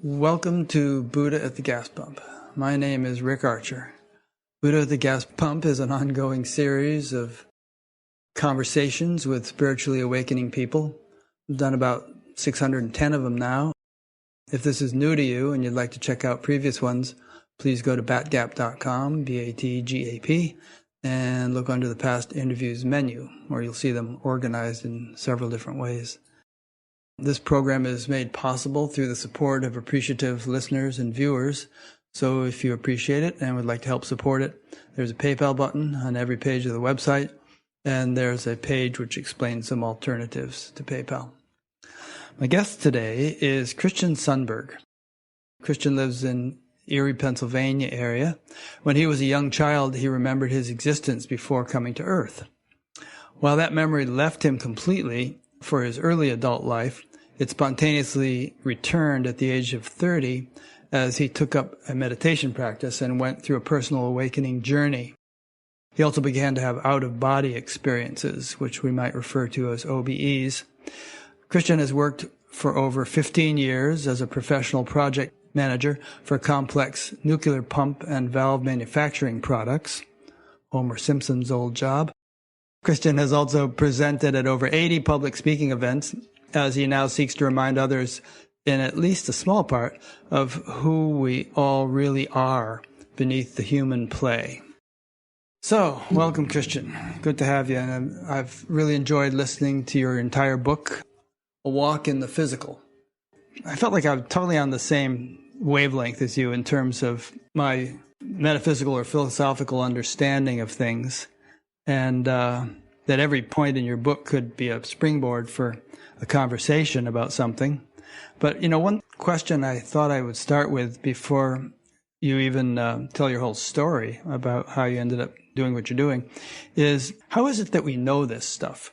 Welcome to Buddha at the Gas Pump. My name is Rick Archer. Buddha at the Gas Pump is an ongoing series of conversations with spiritually awakening people. We've done about 610 of them now. If this is new to you and you'd like to check out previous ones, please go to batgap.com, B-A-T-G-A-P, and look under the past interviews menu, where you'll see them organized in several different ways. This program is made possible through the support of appreciative listeners and viewers. So if you appreciate it and would like to help support it, there's a PayPal button on every page of the website, and there's a page which explains some alternatives to PayPal. My guest today is Christian Sundberg. Christian lives in Erie, Pennsylvania area. When he was a young child, he remembered his existence before coming to Earth. While that memory left him completely for his early adult life, it spontaneously returned at the age of 30 as he took up a meditation practice and went through a personal awakening journey. He also began to have out-of-body experiences, which we might refer to as OBEs. Christian has worked for over 15 years as a professional project manager for complex nuclear pump and valve manufacturing products, Homer Simpson's old job. Christian has also presented at over 80 public speaking events, as he now seeks to remind others, in at least a small part, of who we all really are beneath the human play. So, welcome, Christian. Good to have you. And I've really enjoyed listening to your entire book, A Walk in the Physical. I felt like I'm totally on the same wavelength as you in terms of my metaphysical or philosophical understanding of things, and that every point in your book could be a springboard for a conversation about something. But, one question I thought I would start with before you even tell your whole story about how you ended up doing what you're doing is, how is it that we know this stuff?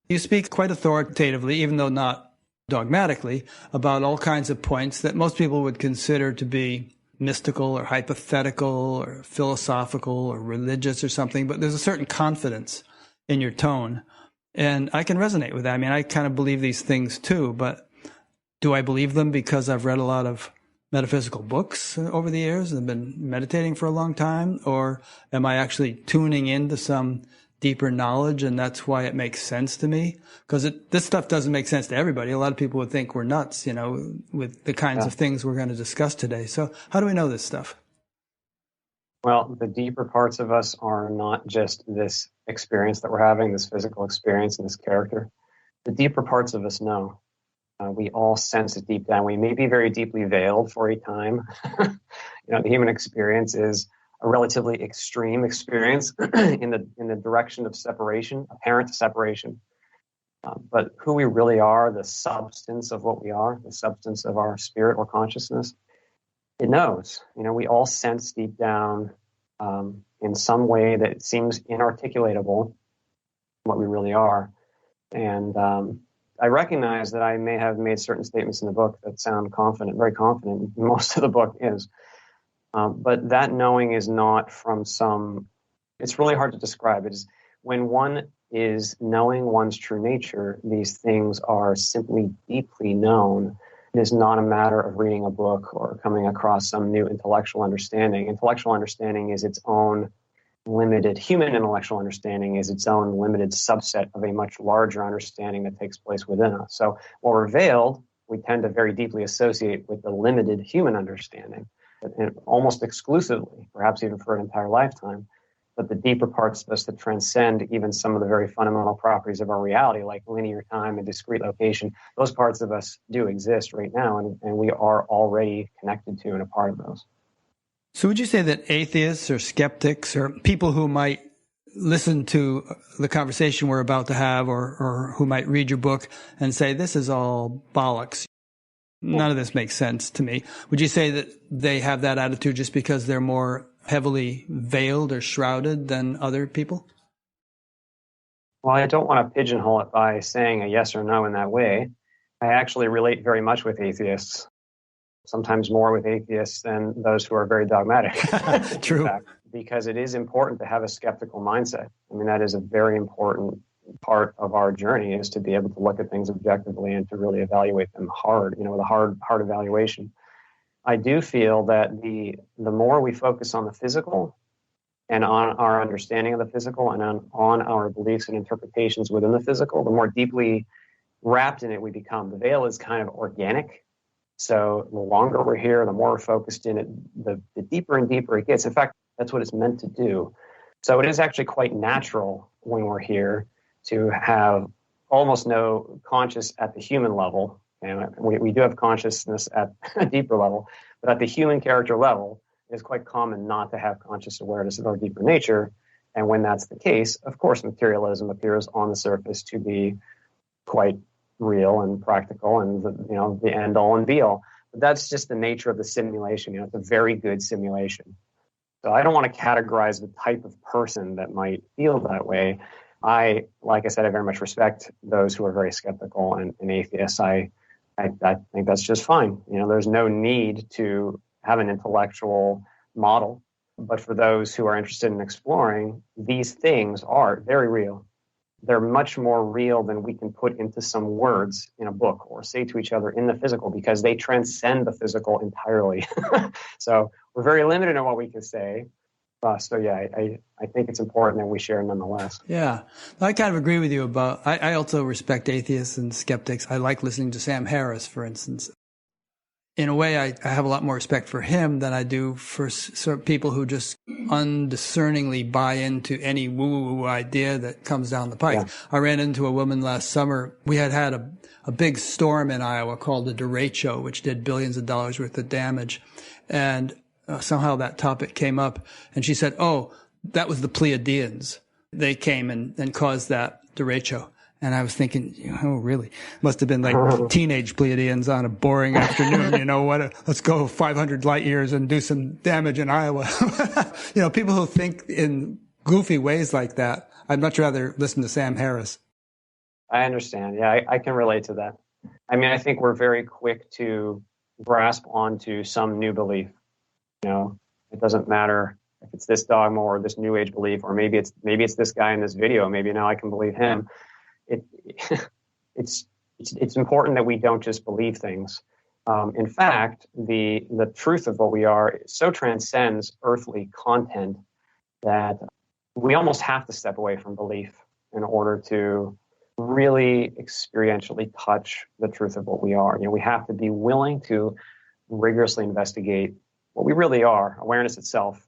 You speak quite authoritatively, even though not dogmatically, about all kinds of points that most people would consider to be mystical or hypothetical or philosophical or religious or something, but there's a certain confidence in your tone. And I can resonate with that. I mean, I kind of believe these things too, but do I believe them because I've read a lot of metaphysical books over the years and been meditating for a long time? Or am I actually tuning into some deeper knowledge and that's why it makes sense to me? Because this stuff doesn't make sense to everybody. A lot of people would think we're nuts, with the kinds of things we're going to discuss today. So how do we know this stuff? Well, the deeper parts of us are not just this experience that we're having, this physical experience and this character. The deeper parts of us know. We all sense it deep down. We may be very deeply veiled for a time. The human experience is a relatively extreme experience in the direction of separation, apparent separation. But who we really are, the substance of what we are, the substance of our spirit or consciousness, it knows. We all sense deep down in some way that it seems inarticulatable what we really are. And I recognize that I may have made certain statements in the book that sound confident, very confident. Most of the book is. But that knowing is not from it's really hard to describe. It is when one is knowing one's true nature, these things are simply deeply known. It is not a matter of reading a book or coming across some new intellectual understanding. Intellectual understanding is its own limited, human intellectual understanding is its own limited subset of a much larger understanding that takes place within us. So while we're veiled, we tend to very deeply associate with the limited human understanding, and almost exclusively, perhaps even for an entire lifetime. But the deeper parts of us that transcend even some of the very fundamental properties of our reality, like linear time and discrete location, those parts of us do exist right now, and we are already connected to and a part of those. So would you say that atheists or skeptics or people who might listen to the conversation we're about to have or who might read your book and say, this is all bollocks, none of this makes sense to me, would you say that they have that attitude just because they're more heavily veiled or shrouded than other people? Well, I don't want to pigeonhole it by saying a yes or no in that way. I actually relate very much with atheists, sometimes more with atheists than those who are very dogmatic. True. Fact, because it is important to have a skeptical mindset. I mean, that is a very important part of our journey, is to be able to look at things objectively and to really evaluate them hard, with a hard evaluation. I do feel that the more we focus on the physical and on our understanding of the physical and on our beliefs and interpretations within the physical, the more deeply wrapped in it we become. The veil is kind of organic. So the longer we're here, the more we're focused in it, the deeper and deeper it gets. In fact, that's what it's meant to do. So it is actually quite natural when we're here to have almost no conscious at the human level. And we do have consciousness at a deeper level, but at the human character level, it's quite common not to have conscious awareness of our deeper nature. And when that's the case, of course, materialism appears on the surface to be quite real and practical and the end all and be all. But that's just the nature of the simulation. It's a very good simulation. So I don't want to categorize the type of person that might feel that way. Like I said, I very much respect those who are very skeptical and atheists. I think that's just fine. There's no need to have an intellectual model. But for those who are interested in exploring, these things are very real. They're much more real than we can put into some words in a book or say to each other in the physical, because they transcend the physical entirely. So we're very limited in what we can say. So yeah, I think it's important that we share nonetheless. Yeah, I kind of agree with you about, I also respect atheists and skeptics. I like listening to Sam Harris, for instance. In a way, I have a lot more respect for him than I do for people who just undiscerningly buy into any woo-woo idea that comes down the pike. Yeah. I ran into a woman last summer. We had a big storm in Iowa called the derecho, which did billions of dollars worth of damage. And somehow that topic came up. And she said, oh, that was the Pleiadians. They came and caused that derecho. And I was thinking, oh, really? Must have been like teenage Pleiadians on a boring afternoon. Let's go 500 light years and do some damage in Iowa. People who think in goofy ways like that, I'd much rather listen to Sam Harris. I understand. Yeah, I can relate to that. I mean, I think we're very quick to grasp onto some new belief. It doesn't matter if it's this dogma or this new age belief, or maybe it's this guy in this video. Maybe now I can believe him. It's important that we don't just believe things. In fact, the truth of what we are so transcends earthly content that we almost have to step away from belief in order to really experientially touch the truth of what we are. We have to be willing to rigorously investigate what we really are, awareness itself,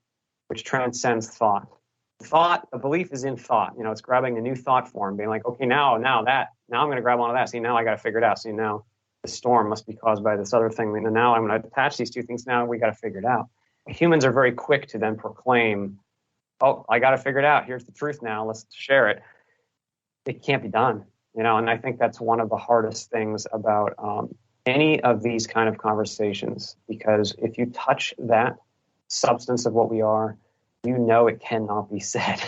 which transcends thought. A belief is in thought. It's grabbing a new thought form, being like, okay, now I'm going to grab onto that. See, now I got to figure it out. See, now the storm must be caused by this other thing. And now I'm going to attach these two things. Now we got to figure it out. Humans are very quick to then proclaim, oh, I got to figure it out. Here's the truth now. Let's share it. It can't be done. And I think that's one of the hardest things about any of these kind of conversations, because if you touch that substance of what we are, it cannot be said,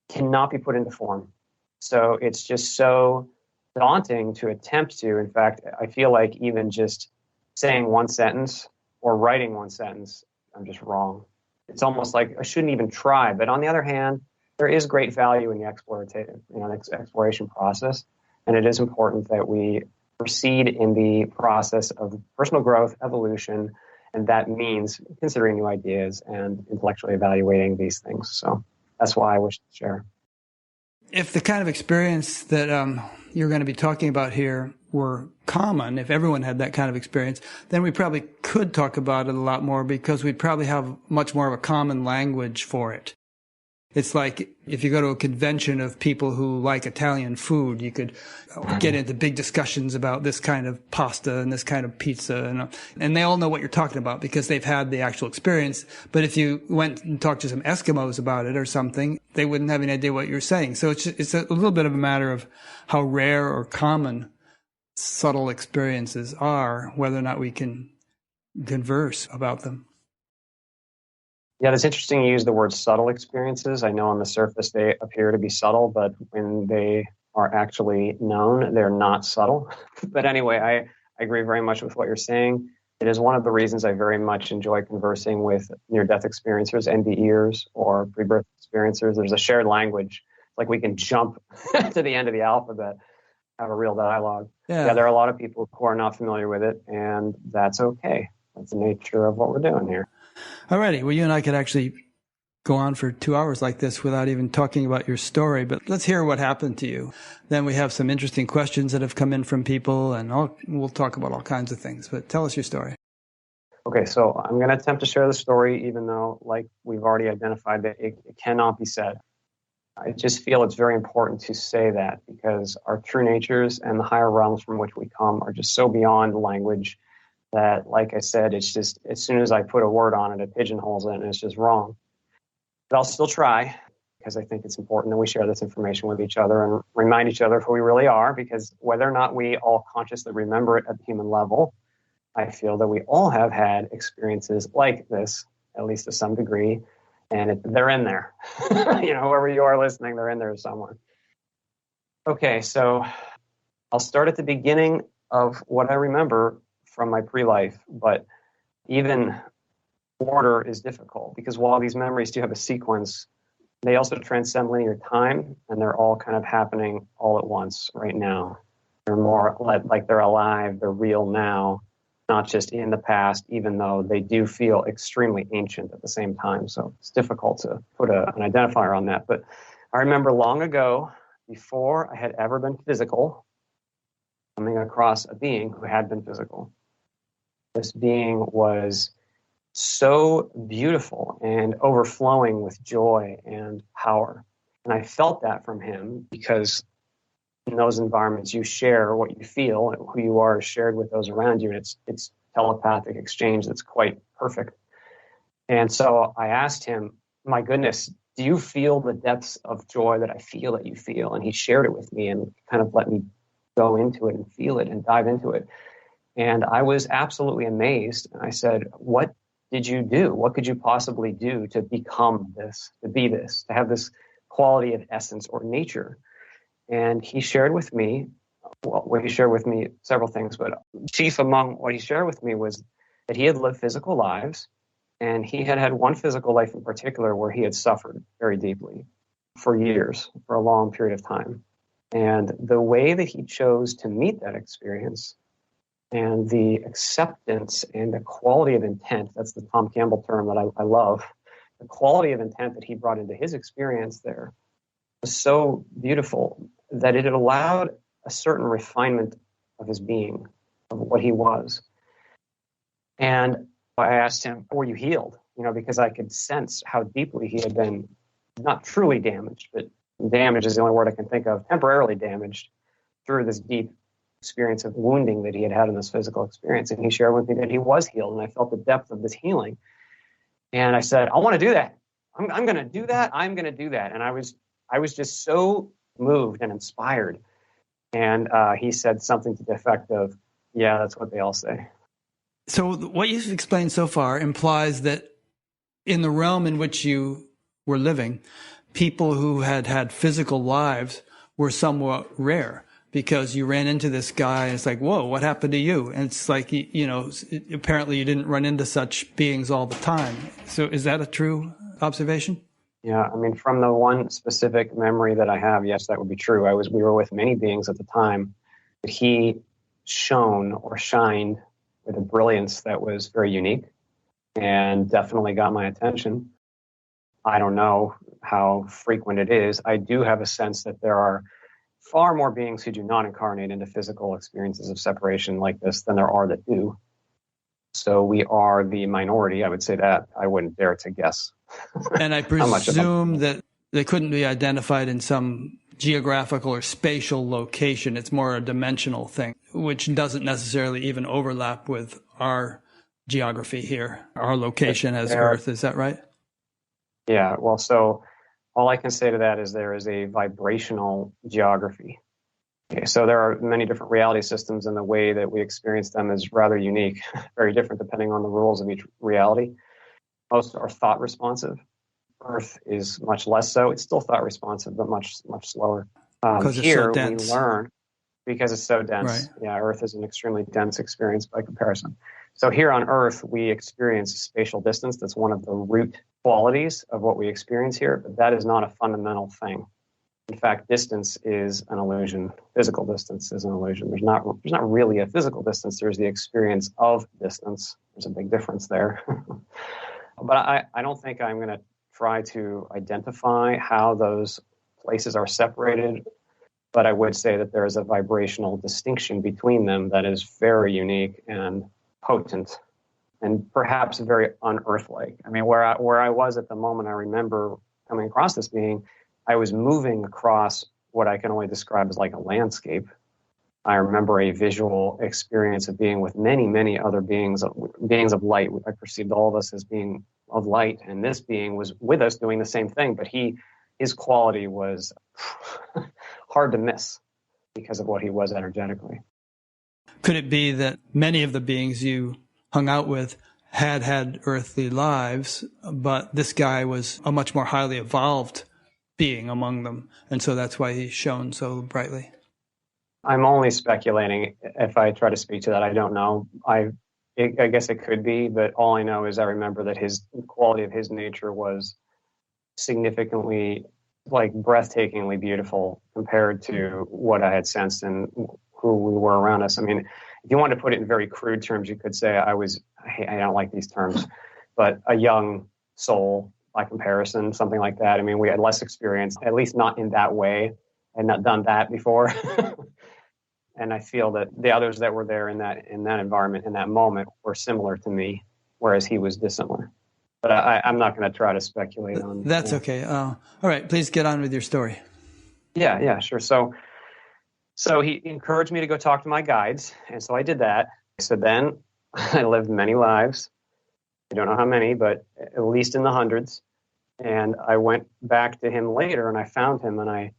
cannot be put into form. So it's just so daunting to attempt to. In fact, I feel like even just saying one sentence or writing one sentence, I'm just wrong. It's almost like I shouldn't even try. But on the other hand, there is great value in the exploration process. And it is important that we proceed in the process of personal growth, evolution. And that means considering new ideas and intellectually evaluating these things. So that's why I wish to share. If the kind of experience that you're going to be talking about here were common, if everyone had that kind of experience, then we probably could talk about it a lot more, because we'd probably have much more of a common language for it. It's like if you go to a convention of people who like Italian food, you could get into big discussions about this kind of pasta and this kind of pizza. And they all know what you're talking about because they've had the actual experience. But if you went and talked to some Eskimos about it or something, they wouldn't have any idea what you're saying. So it's a little bit of a matter of how rare or common subtle experiences are, whether or not we can converse about them. Yeah, it's interesting you use the word subtle experiences. I know on the surface they appear to be subtle, but when they are actually known, they're not subtle. But anyway, I agree very much with what you're saying. It is one of the reasons I very much enjoy conversing with near-death experiencers, NDEers, or pre-birth experiencers. There's a shared language. It's like we can jump to the end of the alphabet, have a real dialogue. Yeah, there are a lot of people who are not familiar with it, and that's okay. That's the nature of what we're doing here. Alrighty. Well, you and I could actually go on for 2 hours like this without even talking about your story, but let's hear what happened to you. Then we have some interesting questions that have come in from people, and we'll talk about all kinds of things, but tell us your story. Okay, so I'm going to attempt to share the story, even though, like we've already identified, that it cannot be said. I just feel it's very important to say that, because our true natures and the higher realms from which we come are just so beyond language that, like I said, it's just, as soon as I put a word on it pigeonholes it, and it's just wrong. But I'll still try, because I think it's important that we share this information with each other and remind each other of who we really are, because whether or not we all consciously remember it at the human level, I feel that we all have had experiences like this, at least to some degree, and they're in there. Whoever you are listening, they're in there somewhere. Okay, so I'll start at the beginning of what I remember from my pre-life, but even order is difficult, because while these memories do have a sequence, they also transcend linear time, and they're all kind of happening all at once right now. They're more like they're alive, they're real now, not just in the past, even though they do feel extremely ancient at the same time. So it's difficult to put an identifier on that. But I remember long ago, before I had ever been physical, coming across a being who had been physical. This being was so beautiful and overflowing with joy and power. And I felt that from him, because in those environments, you share what you feel, and who you are is shared with those around you. And it's telepathic exchange that's quite perfect. And so I asked him, my goodness, do you feel the depths of joy that I feel that you feel? And he shared it with me and kind of let me go into it and feel it and dive into it. And I was absolutely amazed. And I said, what did you do? What could you possibly do to become this, to be this, to have this quality of essence or nature? And he shared with me, he shared with me several things, but chief among what he shared with me was that he had lived physical lives, and he had had one physical life in particular where he had suffered very deeply for years, for a long period of time. And the way that he chose to meet that experience, and the acceptance and the quality of intent, that's the Tom Campbell term that I love, the quality of intent that he brought into his experience there was so beautiful that it had allowed a certain refinement of his being, of what he was. And I asked him, were you healed? Because I could sense how deeply he had been, not truly damaged, but damaged is the only word I can think of, temporarily damaged through this deep experience of wounding that he had in this physical experience. And he shared with me that he was healed, and I felt the depth of this healing. And I said, I want to do that. I'm going to do that. I'm going to do that. And I was just so moved and inspired. And he said something to the effect of, yeah, that's what they all say. So what you've explained so far implies that in the realm in which you were living, people who had had physical lives were somewhat rare, because you ran into this guy and it's like, whoa, what happened to you? And it's like, apparently you didn't run into such beings all the time. So is that a true observation? Yeah, from the one specific memory that I have, yes, that would be true. We were with many beings at the time, but he shone or shined with a brilliance that was very unique and definitely got my attention. I don't know how frequent it is. I do have a sense that there are far more beings who do not incarnate into physical experiences of separation like this than there are that do. So we are the minority. I would say that. I wouldn't dare to guess. And I presume that they couldn't be identified in some geographical or spatial location. It's more a dimensional thing, which doesn't necessarily even overlap with our geography here, our location as Earth. Is that right? Yeah. Well, so all I can say to that is there is a vibrational geography. Okay, so there are many different reality systems, and the way that we experience them is rather unique, very different depending on the rules of each reality. Most are thought responsive. Earth is much less so. It's still thought responsive, but much slower. Because it's so dense. We learn because it's so dense. Right. Yeah, Earth is an extremely dense experience by comparison. So here on Earth, we experience spatial distance. That's one of the root qualities of what we experience here, but that is not a fundamental thing. In fact, distance is an illusion. Physical distance is an illusion. There's not really a physical distance. There's the experience of distance. There's a big difference there. But I don't think I'm going to try to identify how those places are separated. But I would say that there is a vibrational distinction between them that is very unique and potent, and perhaps very unearth-like. I mean, where I was at the moment, I remember coming across this being, I was moving across what I can only describe as like a landscape. I remember a visual experience of being with many, many other beings of light. I perceived all of us as being of light, and this being was with us doing the same thing, but his quality was hard to miss because of what he was energetically. Could it be that many of the beings you hung out with had earthly lives, but this guy was a much more highly evolved being among them, and so that's why he shone so brightly? I'm only speculating. If I try to speak to that, I don't know. I guess it could be, but all I know is I remember that his quality of his nature was significantly, like, breathtakingly beautiful compared to what I had sensed and who we were around us. I mean, if you want to put it in very crude terms, you could say I don't like these terms, but a young soul by comparison, something like that. I mean, we had less experience, at least not in that way. I had not done that before. And I feel that the others that were there in that environment, in that moment, were similar to me, whereas he was dissimilar. But I'm not going to try to speculate on. That's okay. All right, please get on with your story. Yeah, sure. So he encouraged me to go talk to my guides, and so I did that. So then I lived many lives. I don't know how many, but at least in the hundreds. And I went back to him later, and I found him, and I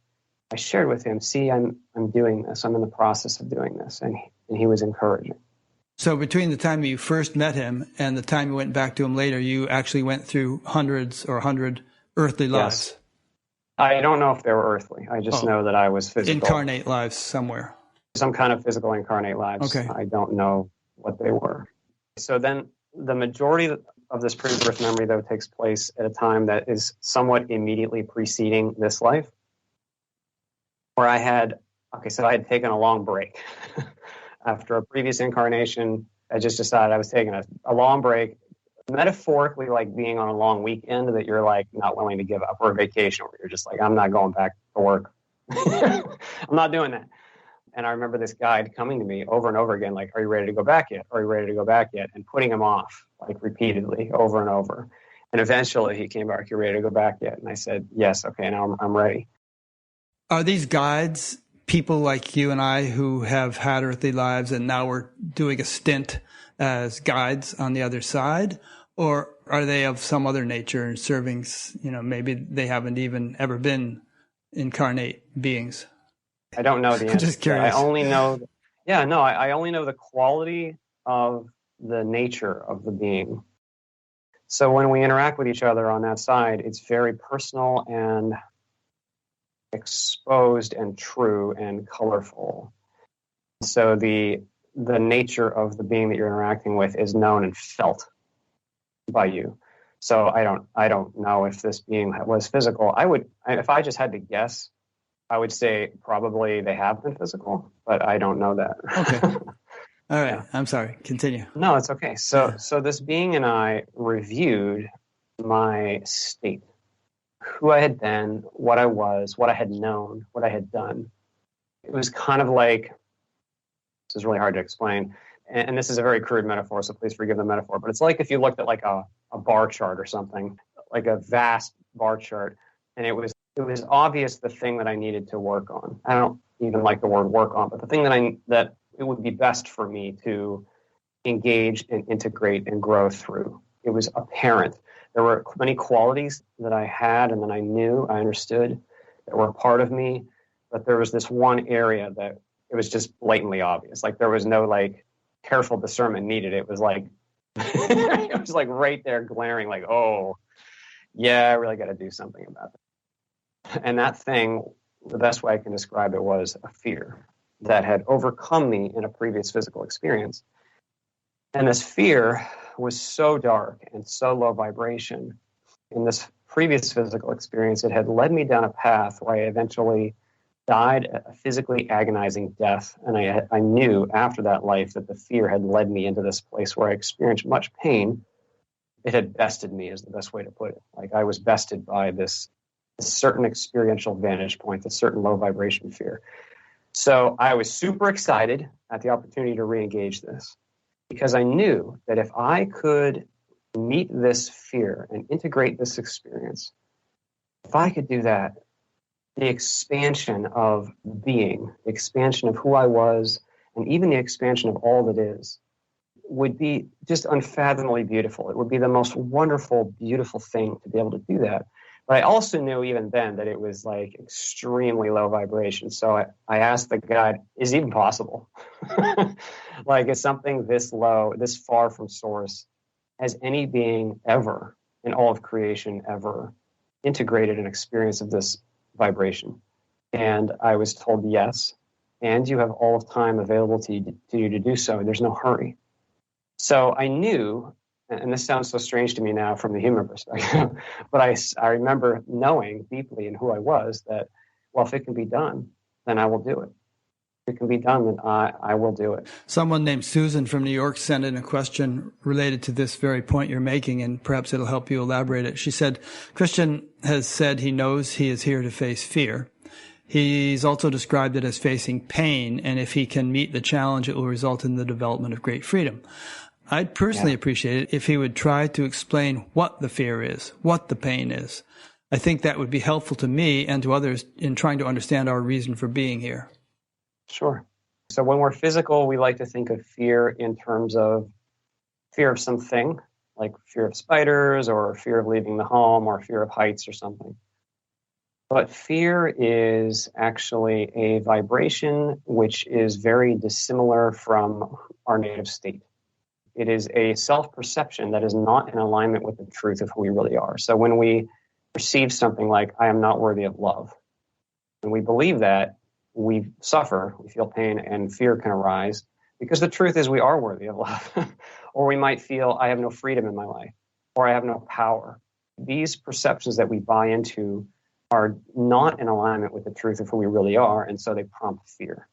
shared with him, see, I'm doing this. I'm in the process of doing this. And he was encouraging. So between the time you first met him and the time you went back to him later, you actually went through hundreds or 100 earthly lives? Yes. I don't know if they were earthly. I just know that I was physical. Incarnate lives somewhere. Some kind of physical incarnate lives. Okay. I don't know what they were. So then the majority of this pre-birth memory, though, takes place at a time that is somewhat immediately preceding this life, where I had taken a long break. After a previous incarnation, I just decided I was taking a long break, metaphorically like being on a long weekend that you're like not willing to give up, or a vacation where you're just like, I'm not going back to work. I'm not doing that. And I remember this guide coming to me over and over again, like, are you ready to go back yet? Are you ready to go back yet? And putting him off, like, repeatedly over and over. And eventually he came back, you ready to go back yet? And I said, yes, okay, now I'm ready. Are these guides people like you and I who have had earthly lives and now we're doing a stint as guides on the other side? Or are they of some other nature and serving, maybe they haven't even ever been incarnate beings? I don't know the answer. I'm just curious. I only know, I only know the quality of the nature of the being. So when we interact with each other on that side, it's very personal and exposed and true and colorful. So the nature of the being that you're interacting with is known and felt by you. So I don't know if this being was physical. If I just had to guess, I would say probably they have been physical, but I don't know that. Okay. All right. Yeah. I'm sorry. Continue. No, it's okay. So this being and I reviewed my state, who I had been, what I was, what I had known, what I had done. It was kind of like, this is really hard to explain, and this is a very crude metaphor, so please forgive the metaphor, but it's like if you looked at like a bar chart or something, like a vast bar chart, and it was obvious the thing that I needed to work on. I don't even like the word work on, but the thing that it would be best for me to engage and integrate and grow through. It was apparent. There were many qualities that I had and that I knew, I understood, that were a part of me, but there was this one area that it was just blatantly obvious. Like there was no like careful discernment needed. It was like it was like right there glaring, like, oh, yeah, I really got to do something about that. And that thing, the best way I can describe it was a fear that had overcome me in a previous physical experience. And this fear was so dark and so low vibration. And this previous physical experience, it had led me down a path where I eventually died a physically agonizing death. And I knew after that life that the fear had led me into this place where I experienced much pain. It had bested me, is the best way to put it. Like I was bested by this certain experiential vantage point, this certain low vibration fear. So I was super excited at the opportunity to re-engage this, because I knew that if I could meet this fear and integrate this experience, if I could do that, the expansion of being, the expansion of who I was, and even the expansion of all that is, would be just unfathomably beautiful. It would be the most wonderful, beautiful thing to be able to do that. But I also knew even then that it was like extremely low vibration. So I asked the guide, is it even possible? Like, is something this low, this far from source, has any being ever in all of creation ever integrated an experience of this vibration? And I was told yes. And you have all of time available to you to do so. There's no hurry. So I knew, and this sounds so strange to me now from the human perspective, but I remember knowing deeply in who I was that, well, if it can be done, then I will do it. If it can be done, then I will do it. Someone named Susan from New York sent in a question related to this very point you're making, and perhaps it'll help you elaborate it. She said, Christian has said he knows he is here to face fear. He's also described it as facing pain, and if he can meet the challenge, it will result in the development of great freedom. I'd personally appreciate it if he would try to explain what the fear is, what the pain is. I think that would be helpful to me and to others in trying to understand our reason for being here. Sure. So when we're physical, we like to think of fear in terms of fear of something, like fear of spiders or fear of leaving the home or fear of heights or something. But fear is actually a vibration which is very dissimilar from our native state. It is a self-perception that is not in alignment with the truth of who we really are. So when we perceive something like, I am not worthy of love, and we believe that, we suffer, we feel pain, and fear can arise, because the truth is we are worthy of love. Or we might feel, I have no freedom in my life, or I have no power. These perceptions that we buy into are not in alignment with the truth of who we really are, and so they prompt fear.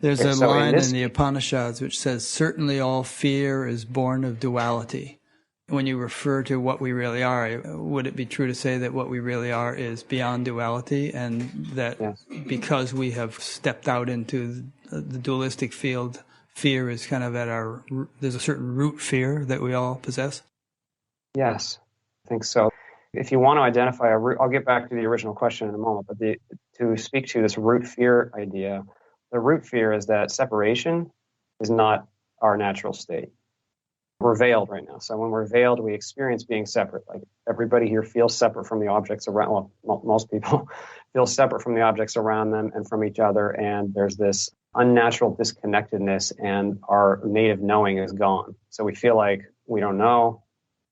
There's a line in the Upanishads which says, certainly all fear is born of duality. When you refer to what we really are, would it be true to say that what we really are is beyond duality, and that because we have stepped out into the dualistic field, fear is kind of there's a certain root fear that we all possess? Yes, I think so. If you want to identify a root, I'll get back to the original question in a moment, but to speak to this root fear idea, the root fear is that separation is not our natural state. We're veiled right now. So when we're veiled, we experience being separate. Like everybody here feels separate from the objects around, well, most people feel separate from the objects around them and from each other. And there's this unnatural disconnectedness, and our native knowing is gone. So we feel like we don't know,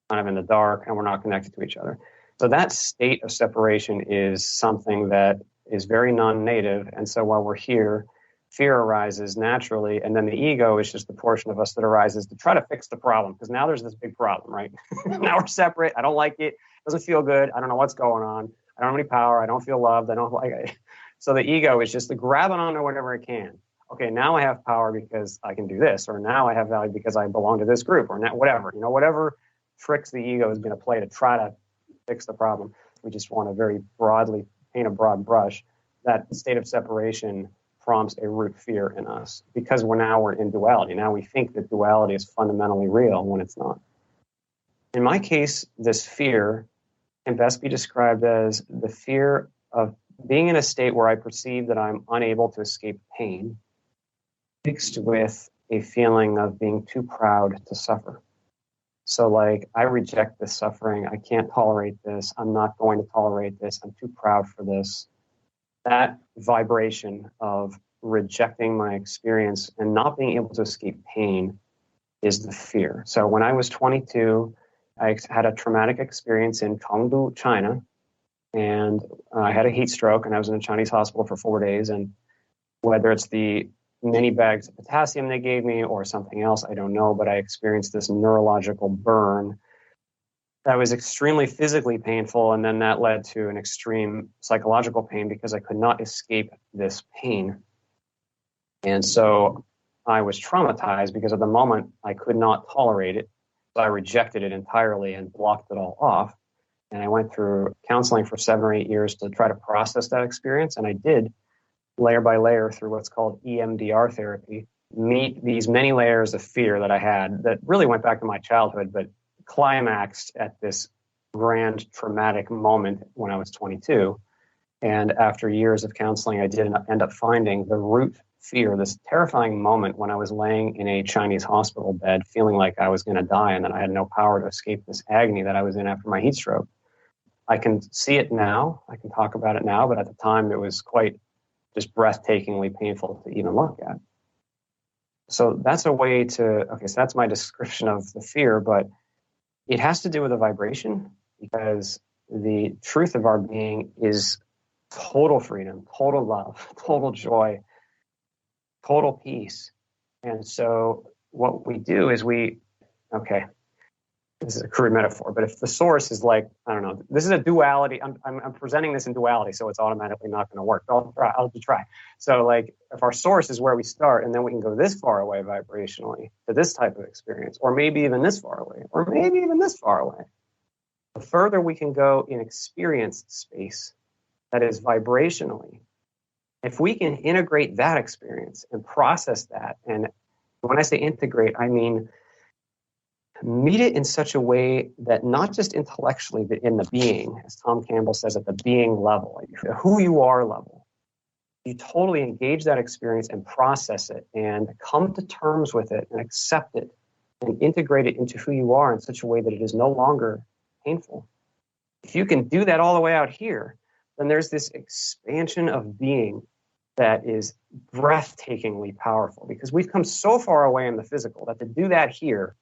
kind of in the dark, and we're not connected to each other. So that state of separation is something that is very non-native. And so while we're here, fear arises naturally, and then the ego is just the portion of us that arises to try to fix the problem, because now there's this big problem, right? Now we're separate. I don't like it. It doesn't feel good. I don't know what's going on. I don't have any power. I don't feel loved. I don't like it. So the ego is just grabbing onto whatever it can. Okay, now I have power because I can do this, or now I have value because I belong to this group, or whatever. Whatever tricks the ego is going to play to try to fix the problem. We just want to very broadly paint a broad brush. That state of separation prompts a root fear in us, because we're in duality. Now we think that duality is fundamentally real when it's not. In my case, this fear can best be described as the fear of being in a state where I perceive that I'm unable to escape pain, mixed with a feeling of being too proud to suffer. So like, I reject this suffering. I can't tolerate this. I'm not going to tolerate this. I'm too proud for this. That vibration of rejecting my experience and not being able to escape pain is the fear. So when I was 22, I had a traumatic experience in Chengdu, China, and I had a heat stroke, and I was in a Chinese hospital for 4 days. And whether it's the many bags of potassium they gave me or something else, I don't know, but I experienced this neurological burn that was extremely physically painful, and then that led to an extreme psychological pain because I could not escape this pain. And so I was traumatized because at the moment I could not tolerate it. So I rejected it entirely and blocked it all off. And I went through counseling for 7 or 8 years to try to process that experience. And I did, layer by layer, through what's called EMDR therapy, meet these many layers of fear that I had that really went back to my childhood, but climaxed at this grand traumatic moment when I was 22. And after years of counseling, I did end up finding the root fear, this terrifying moment when I was laying in a Chinese hospital bed, feeling like I was going to die and that I had no power to escape this agony that I was in after my heat stroke. I can see it now. I can talk about it now, but at the time it was quite just breathtakingly painful to even look at. So that's a way to, okay, so that's my description of the fear, but it has to do with the vibration, because the truth of our being is total freedom, total love, total joy, total peace. And so what we do is okay, this is a crude metaphor, but if the source is like, I don't know, this is a duality. I'm presenting this in duality, so it's automatically not going to work. But I'll try. So like, if our source is where we start, and then we can go this far away vibrationally to this type of experience, or maybe even this far away, or maybe even this far away. The further we can go in experience space, that is vibrationally, if we can integrate that experience and process that, and when I say integrate, I mean meet it in such a way that not just intellectually, but in the being, as Tom Campbell says, at the being level, at who you are level, you totally engage that experience and process it and come to terms with it and accept it and integrate it into who you are in such a way that it is no longer painful. If you can do that all the way out here, then there's this expansion of being that is breathtakingly powerful, because we've come so far away in the physical that to do that here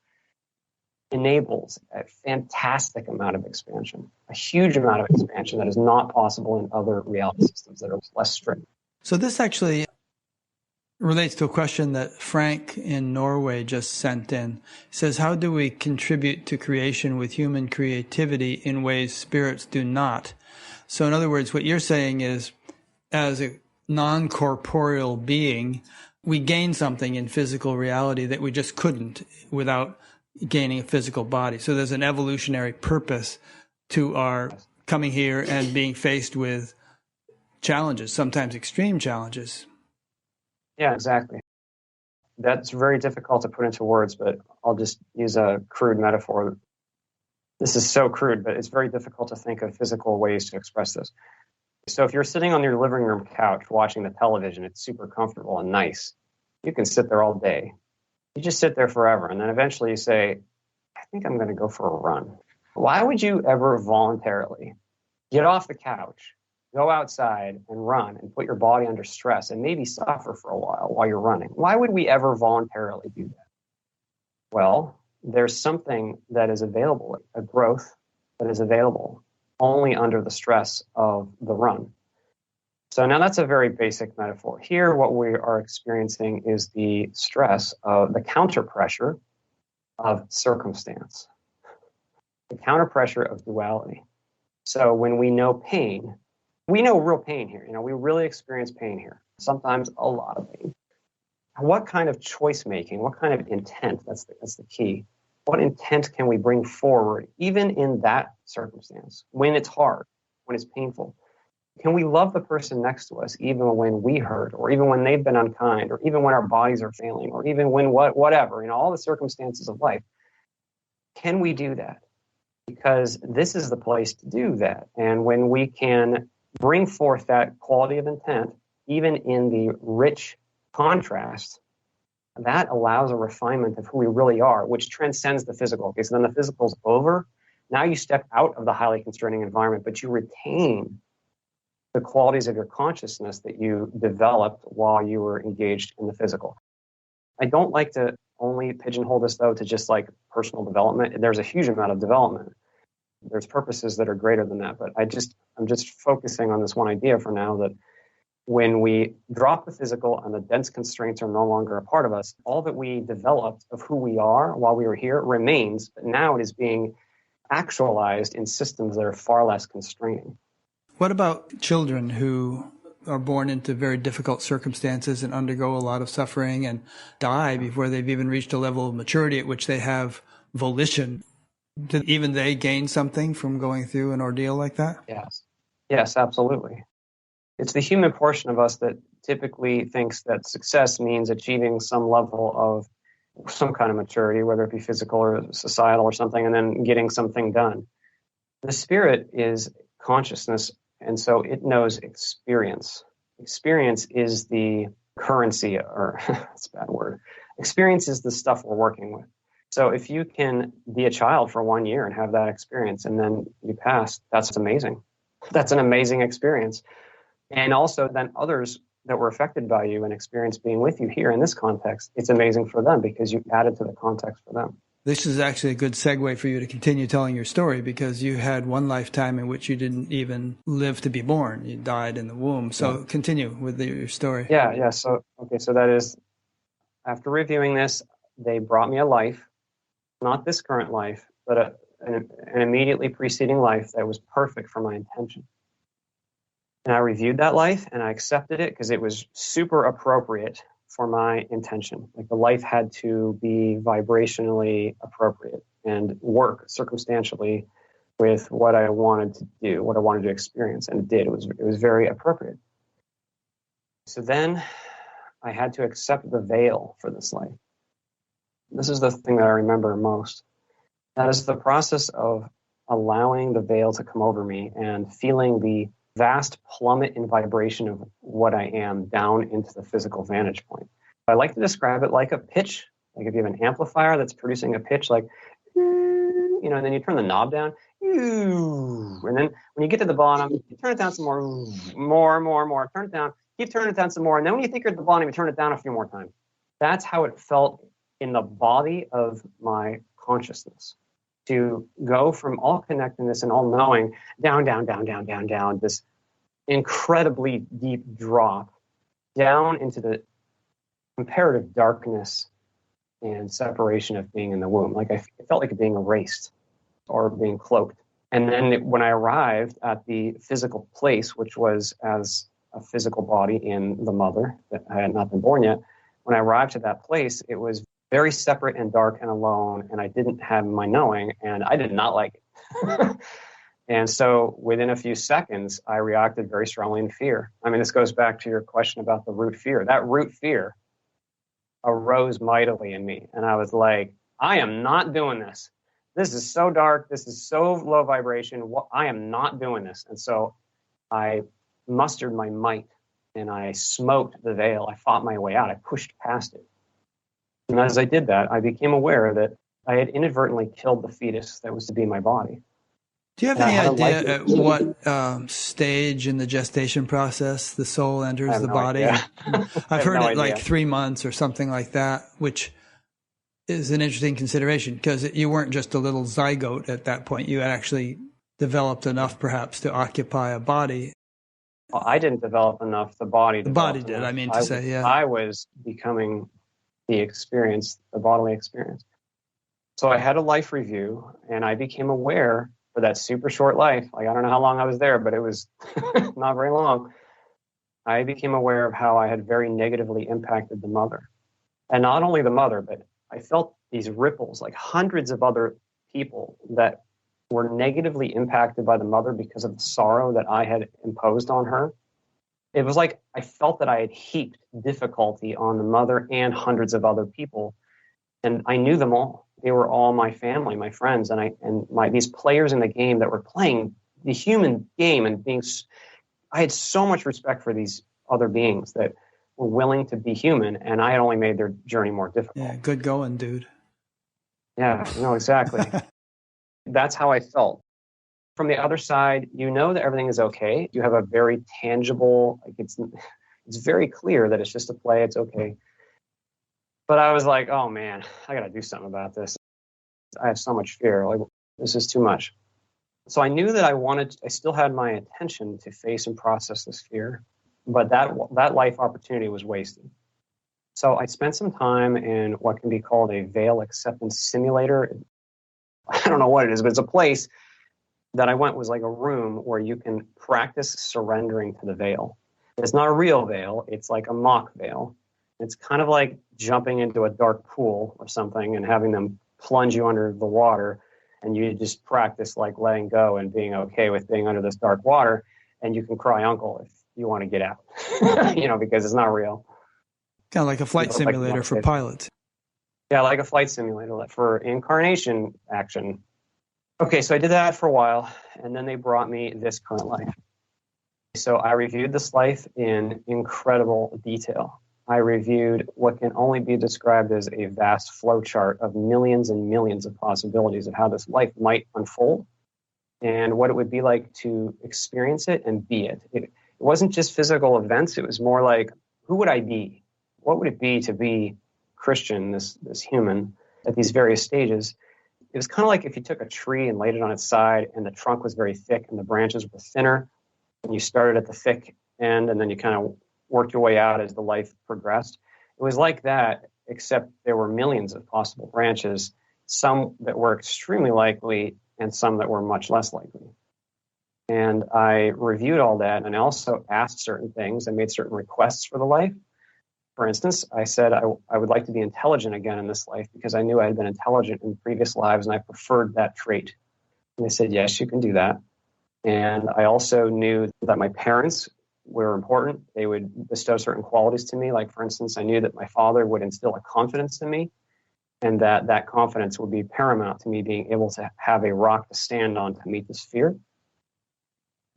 enables a fantastic amount of expansion, a huge amount of expansion that is not possible in other reality systems that are less strict. So this actually relates to a question that Frank in Norway just sent in. He says, how do we contribute to creation with human creativity in ways spirits do not? So in other words, what you're saying is, as a non-corporeal being, we gain something in physical reality that we just couldn't without gaining a physical body. So there's an evolutionary purpose to our coming here and being faced with challenges, sometimes extreme challenges. Yeah, exactly. That's very difficult to put into words, but I'll just use a crude metaphor. This is so crude, but it's very difficult to think of physical ways to express this. So if you're sitting on your living room couch watching the television, it's super comfortable and nice. You can sit there all day. You just sit there forever, and then eventually you say, I think I'm going to go for a run. Why would you ever voluntarily get off the couch, go outside and run and put your body under stress and maybe suffer for a while you're running? Why would we ever voluntarily do that? Well, there's something that is available, a growth that is available only under the stress of the run. So now that's a very basic metaphor. Here, what we are experiencing is the stress of the counter pressure of circumstance, the counter pressure of duality. So when we know pain, we know real pain here. We really experience pain here, sometimes a lot of pain. What kind of choice making, what kind of intent, that's the key. What intent can we bring forward, even in that circumstance, when it's hard, when it's painful? Can we love the person next to us even when we hurt, or even when they've been unkind, or even when our bodies are failing, or even when whatever, all the circumstances of life? Can we do that? Because this is the place to do that. And when we can bring forth that quality of intent, even in the rich contrast, that allows a refinement of who we really are, which transcends the physical. Okay, so then the physical's over. Now you step out of the highly constraining environment, but you retain the qualities of your consciousness that you developed while you were engaged in the physical. I don't like to only pigeonhole this, though, to just like personal development. There's a huge amount of development. There's purposes that are greater than that, but I'm just focusing on this one idea for now, that when we drop the physical and the dense constraints are no longer a part of us, all that we developed of who we are while we were here remains, but now it is being actualized in systems that are far less constraining. What about children who are born into very difficult circumstances and undergo a lot of suffering and die before they've even reached a level of maturity at which they have volition? Do even they gain something from going through an ordeal like that? Yes. Yes, absolutely. It's the human portion of us that typically thinks that success means achieving some level of some kind of maturity, whether it be physical or societal or something, and then getting something done. The spirit is consciousness, and so it knows experience. Experience is the currency, or that's a bad word. Experience is the stuff we're working with. So if you can be a child for 1 year and have that experience and then you pass, that's amazing. That's an amazing experience. And also then others that were affected by you and experience being with you here in this context, it's amazing for them because you added to the context for them. This is actually a good segue for you to continue telling your story, because you had one lifetime in which you didn't even live to be born. You died in the womb. So continue with your story. Yeah. So that is, after reviewing this, they brought me a life, not this current life, but an immediately preceding life that was perfect for my intention. And I reviewed that life and I accepted it because it was super appropriate for my intention. Like the life had to be vibrationally appropriate and work circumstantially with what I wanted to do, what I wanted to experience. And it did. It was very appropriate. So then I had to accept the veil for this life. This is the thing that I remember most. That is the process of allowing the veil to come over me and feeling the vast plummet in vibration of what I am down into the physical vantage point. I like to describe it like a pitch. Like if you have an amplifier that's producing a pitch, like, and then you turn the knob down, and then when you get to the bottom, you turn it down some more, turn it down, keep turning it down some more, and then when you think you're at the bottom, you turn it down a few more times. That's how it felt in the body of my consciousness, to go from all connectedness and all knowing down, this incredibly deep drop down into the comparative darkness and separation of being in the womb. Like I felt like being erased or being cloaked. And then when I arrived at the physical place, which was as a physical body in the mother that I had not been born yet, when I arrived to that place, it was very separate and dark and alone, and I didn't have my knowing, and I did not like it. And so within a few seconds, I reacted very strongly in fear. I mean, this goes back to your question about the root fear. That root fear arose mightily in me, and I was like, I am not doing this. This is so dark. This is so low vibration. I am not doing this. And so I mustered my might, and I smote the veil. I fought my way out. I pushed past it. And as I did that, I became aware that I had inadvertently killed the fetus that was to be my body. Do you have any idea at what stage in the gestation process the soul enters the body? I've heard it like 3 months or something like that, which is an interesting consideration because you weren't just a little zygote at that point. You had actually developed enough perhaps to occupy a body. Well, I didn't develop enough. The body did. I mean to say, yeah. I was becoming the experience, the bodily experience. So I had a life review, and I became aware for that super short life. Like, I don't know how long I was there, but it was not very long. I became aware of how I had very negatively impacted the mother. And not only the mother, but I felt these ripples, like hundreds of other people that were negatively impacted by the mother because of the sorrow that I had imposed on her. It was like I felt that I had heaped difficulty on the mother and hundreds of other people. And I knew them all. They were all my family, my friends, and these players in the game that were playing the human game and I had so much respect for these other beings that were willing to be human, and I had only made their journey more difficult. Yeah, good going, dude. Yeah, exactly. That's how I felt. From the other side, you know that everything is okay. You have a very tangible, like it's very clear that it's just a play, it's okay. But I was like, oh man, I got to do something about this. I have so much fear. Like, this is too much. So I knew that I still had my attention to face and process this fear, but that life opportunity was wasted. So I spent some time in what can be called a veil acceptance simulator. I don't know what it is, but it's a place that I went was like a room where you can practice surrendering to the veil. It's not a real veil. It's like a mock veil. It's kind of like jumping into a dark pool or something and having them plunge you under the water, and you just practice like letting go and being okay with being under this dark water, and you can cry uncle if you want to get out, because it's not real. Kind of like a flight simulator for pilots. Yeah, like a flight simulator for incarnation action. Okay, so I did that for a while, and then they brought me this current life. So I reviewed this life in incredible detail. I reviewed what can only be described as a vast flowchart of millions and millions of possibilities of how this life might unfold and what it would be like to experience it and be it. It wasn't just physical events. It was more like, who would I be? What would it be to be Christian, this human, at these various stages? It was kind of like if you took a tree and laid it on its side and the trunk was very thick and the branches were thinner, and you started at the thick end and then you kind of worked your way out as the life progressed. It was like that, except there were millions of possible branches, some that were extremely likely and some that were much less likely. And I reviewed all that and also asked certain things and made certain requests for the life. For instance, I said I would like to be intelligent again in this life because I knew I had been intelligent in previous lives and I preferred that trait. And they said, yes, you can do that. And I also knew that my parents were important. They would bestow certain qualities to me. Like, for instance, I knew that my father would instill a confidence in me and that confidence would be paramount to me being able to have a rock to stand on to meet this fear.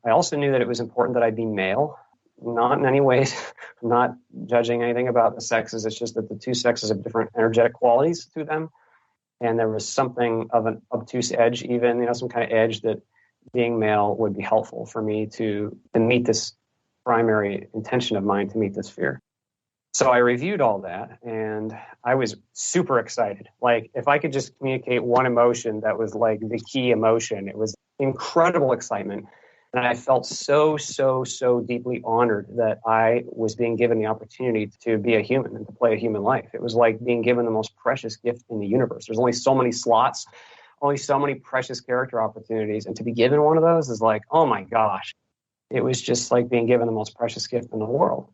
I also knew that it was important that I be male. Not in any ways, I'm not judging anything about the sexes. It's just that the two sexes have different energetic qualities to them. And there was something of an obtuse edge, even, some kind of edge that being male would be helpful for me to meet this primary intention of mine, to meet this fear. So I reviewed all that and I was super excited. Like, if I could just communicate one emotion that was like the key emotion, it was incredible excitement. And I felt so deeply honored that I was being given the opportunity to be a human and to play a human life. It was like being given the most precious gift in the universe. There's only so many slots, only so many precious character opportunities. And to be given one of those is like, oh my gosh, it was just like being given the most precious gift in the world.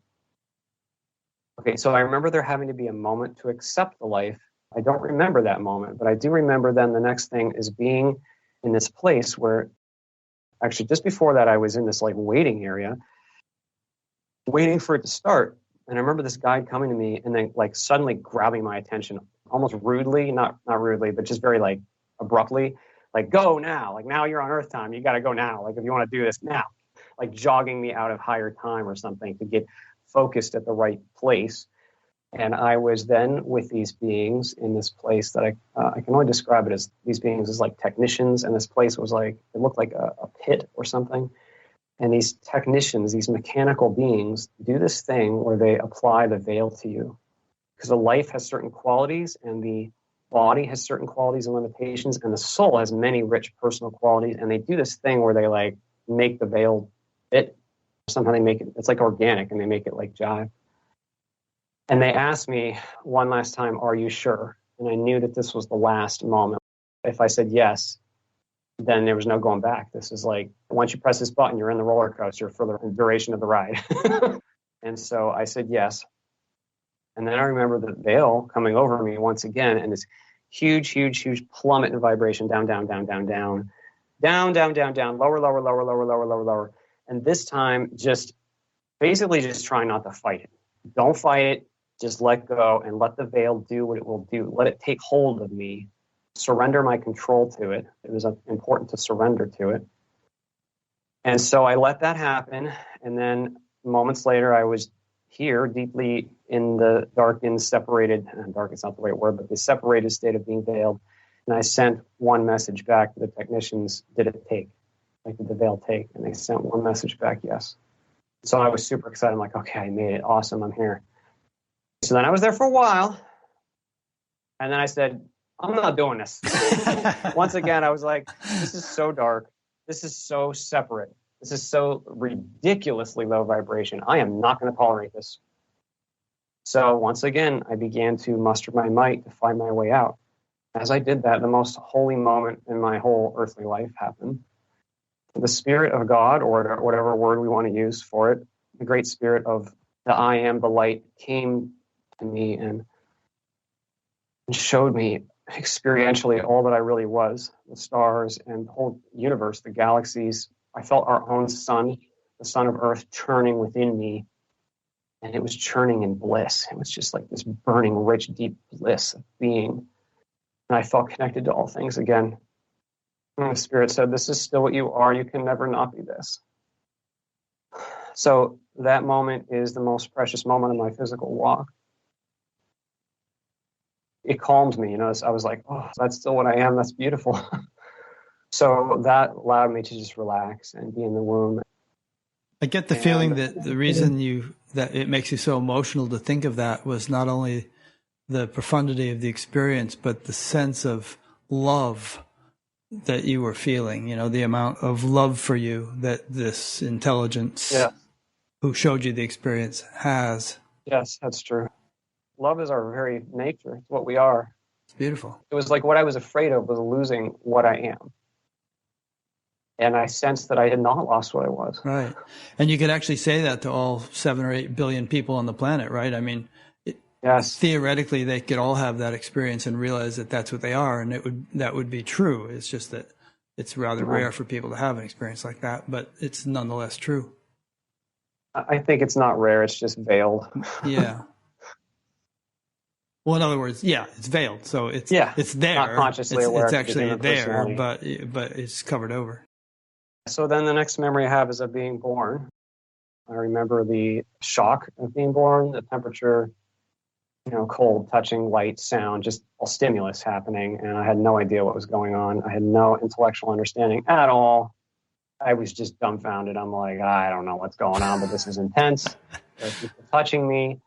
Okay, so I remember there having to be a moment to accept the life. I don't remember that moment, but I do remember then the next thing is being in this place where, actually just before that, I was in this like waiting area, waiting for it to start. And I remember this guide coming to me and then like suddenly grabbing my attention, almost rudely, not rudely, but just very like abruptly, like, go now, like now you're on Earth time, you got to go now, like if you want to do this now, like jogging me out of higher time or something to get focused at the right place. And I was then with these beings in this place that I can only describe it as these beings as like technicians. And this place was like, it looked like a pit or something. And these technicians, these mechanical beings, do this thing where they apply the veil to you. Because the life has certain qualities and the body has certain qualities and limitations and the soul has many rich personal qualities. And they do this thing where they like make the veil fit. Somehow they make it, it's like organic and they make it like jive. And they asked me one last time, are you sure? And I knew that this was the last moment. If I said yes, then there was no going back. This is like, once you press this button, you're in the roller coaster for the duration of the ride. And so I said yes. And then I remember the veil coming over me once again, and this huge plummet in vibration, down, down, down, down, down, down, down, down, down, lower, lower, lower, lower, lower, lower, lower. And this time, just basically just trying not to fight it. Don't fight it. Just let go and let the veil do what it will do. Let it take hold of me. Surrender my control to it. It was important to surrender to it. And so I let that happen. And then moments later, I was here deeply in the darkened, separated, dark is not the right word, but the separated state of being veiled. And I sent one message back to the technicians. Did it take? Like, did the veil take? And they sent one message back, yes. So I was super excited. I'm like, okay, I made it. Awesome. I'm here. So then I was there for a while. And then I said, I'm not doing this. Once again, I was like, this is so dark. This is so separate. This is so ridiculously low vibration. I am not going to tolerate this. So once again, I began to muster my might to find my way out. As I did that, the most holy moment in my whole earthly life happened. The Spirit of God, or whatever word we want to use for it, the great Spirit of the I Am, the light, came to me and showed me experientially all that I really was, the stars and the whole universe, the galaxies. I felt our own sun, the sun of Earth, churning within me, and it was churning in bliss. It was just like this burning, rich, deep bliss of being. And I felt connected to all things again. And the Spirit said, this is still what you are. You can never not be this. So that moment is the most precious moment of my physical walk. It calmed me, I was like, oh, that's still what I am. That's beautiful. So that allowed me to just relax and be in the womb. I get the feeling that the reason that it makes you so emotional to think of that was not only the profundity of the experience, but the sense of love that you were feeling, the amount of love for you that this intelligence who showed you the experience has. Yes, that's true. Love is our very nature. It's what we are. It's beautiful. It was like what I was afraid of was losing what I am. And I sensed that I had not lost what I was. Right. And you could actually say that to all 7 or 8 billion people on the planet, right? I mean, yes. Theoretically, they could all have that experience and realize that that's what they are, and that would be true. It's just that it's rather rare for people to have an experience like that, but it's nonetheless true. I think it's not rare. It's just veiled. Yeah. Well, in other words, it's veiled, so it's there. Not consciously aware. It's actually there, but it's covered over. So then the next memory I have is of being born. I remember the shock of being born, the temperature, cold, touching, light, sound, just all stimulus happening, and I had no idea what was going on. I had no intellectual understanding at all. I was just dumbfounded. I'm like, I don't know what's going on, but this is intense. There's people touching me.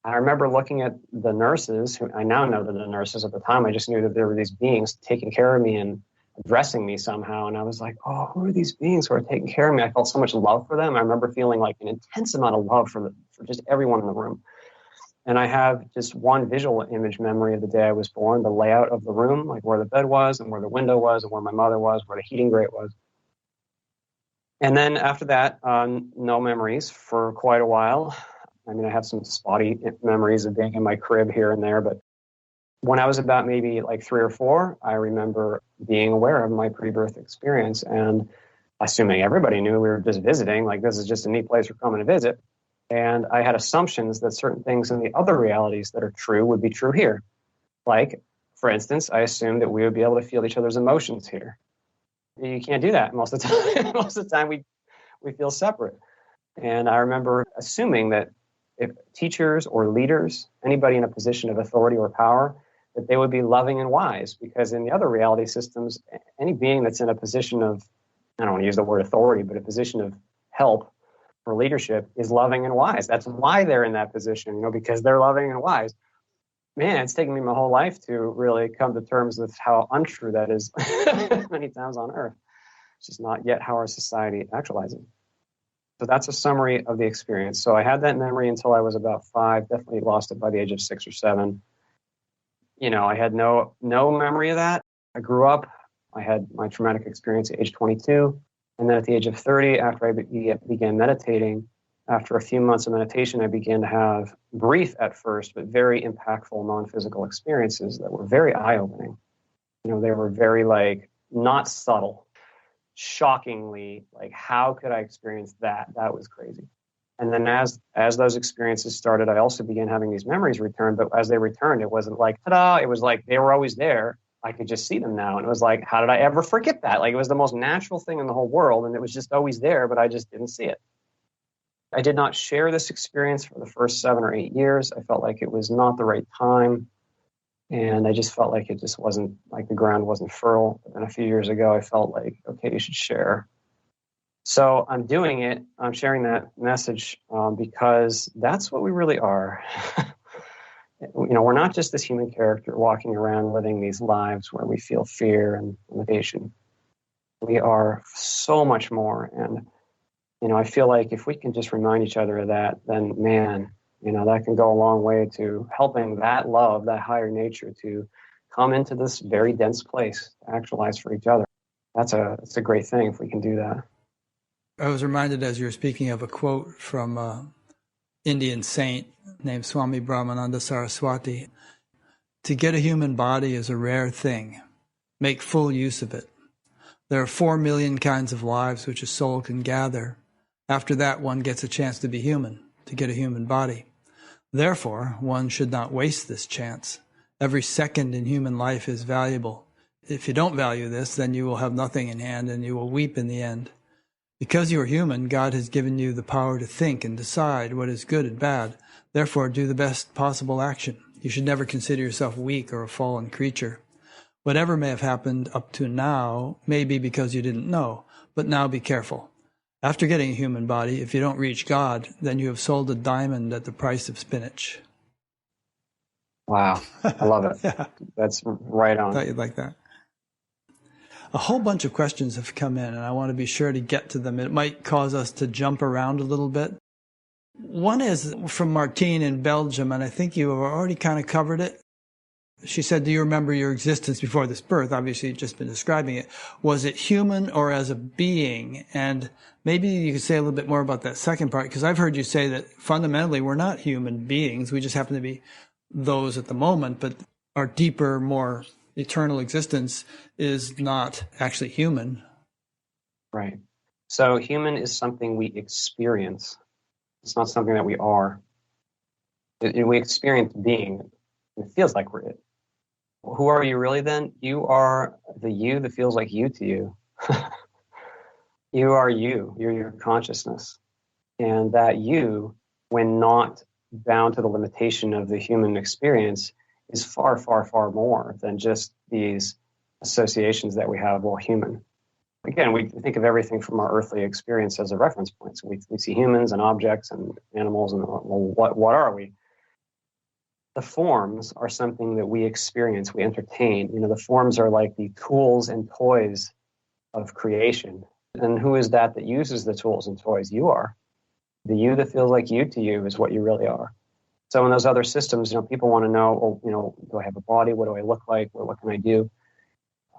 I remember looking at the nurses, who I now know that the nurses at the time, I just knew that there were these beings taking care of me and addressing me somehow. And I was like, oh, who are these beings who are taking care of me? I felt so much love for them. I remember feeling like an intense amount of love for just everyone in the room. And I have just one visual image memory of the day I was born, the layout of the room, like where the bed was and where the window was and where my mother was, where the heating grate was. And then after that, no memories for quite a while. I mean, I have some spotty memories of being in my crib here and there, but when I was about maybe like 3 or 4, I remember being aware of my pre-birth experience and assuming everybody knew we were just visiting, like this is just a neat place we're coming to visit. And I had assumptions that certain things in the other realities that are true would be true here. Like, for instance, I assumed that we would be able to feel each other's emotions here. You can't do that most of the time. Most of the time we feel separate. And I remember assuming that if teachers or leaders, anybody in a position of authority or power, that they would be loving and wise, because in the other reality systems, any being that's in a position of, I don't want to use the word authority, but a position of help or leadership is loving and wise. That's why they're in that position, because they're loving and wise. Man, it's taken me my whole life to really come to terms with how untrue that is many times on Earth. It's just not yet how our society actualizes. So that's a summary of the experience. So I had that memory until I was about 5, definitely lost it by the age of 6 or 7. I had no memory of that. I grew up. I had my traumatic experience at age 22. And then at the age of 30, after I began meditating, after a few months of meditation, I began to have brief at first, but very impactful non-physical experiences that were very eye-opening. They were very not subtle, shockingly, how could I experience that? That was crazy. And then as those experiences started, I also began having these memories return. But as they returned, it wasn't like, ta-da, it was like they were always there. I could just see them now. And it was like, how did I ever forget that? It was the most natural thing in the whole world. And it was just always there, but I just didn't see it. I did not share this experience for the first 7 or 8 years. I felt like it was not the right time. And I just felt like it just wasn't, the ground wasn't fertile. But then a few years ago, I felt like, okay, you should share. So I'm doing it. I'm sharing that message because that's what we really are. We're not just this human character walking around living these lives where we feel fear and limitation. We are so much more. And, I feel like if we can just remind each other of that, then man, that can go a long way to helping that love, that higher nature to come into this very dense place to actualize for each other. It's a great thing if we can do that. I was reminded as you were speaking of a quote from an Indian saint named Swami Brahmananda Saraswati. To get a human body is a rare thing. Make full use of it. There are 4 million kinds of lives which a soul can gather. After that, one gets a chance to be human, to get a human body. Therefore, one should not waste this chance. Every second in human life is valuable. If you don't value this, then you will have nothing in hand and you will weep in the end. Because you are human, God has given you the power to think and decide what is good and bad. Therefore, do the best possible action. You should never consider yourself weak or a fallen creature. Whatever may have happened up to now may be because you didn't know, but now be careful. After getting a human body, if you don't reach God, then you have sold a diamond at the price of spinach. Wow. I love it. Yeah. That's right on. I thought you'd like that. A whole bunch of questions have come in, and I want to be sure to get to them. It might cause us to jump around a little bit. One is from Martine in Belgium, and I think you have already kind of covered it. She said, do you remember your existence before this birth? Obviously, you've just been describing it. Was it human or as a being? And maybe you could say a little bit more about that second part, because I've heard you say that fundamentally we're not human beings. We just happen to be those at the moment, but our deeper, more eternal existence is not actually human. Right. So human is something we experience. It's not something that we are. We experience being. It feels like we're it. Who are you really then? You are the you that feels like you to you. You are you. You're your consciousness. And that you, when not bound to the limitation of the human experience, is far, far, far more than just these associations that we have while human. Again, we think of everything from our earthly experience as a reference point. So we see humans and objects and animals, and well, what are we? The forms are something that we experience, we entertain. The forms are like the tools and toys of creation. And who is that uses the tools and toys? You are. The you that feels like you to you is what you really are. So in those other systems, people want to know, do I have a body? What do I look like? What can I do?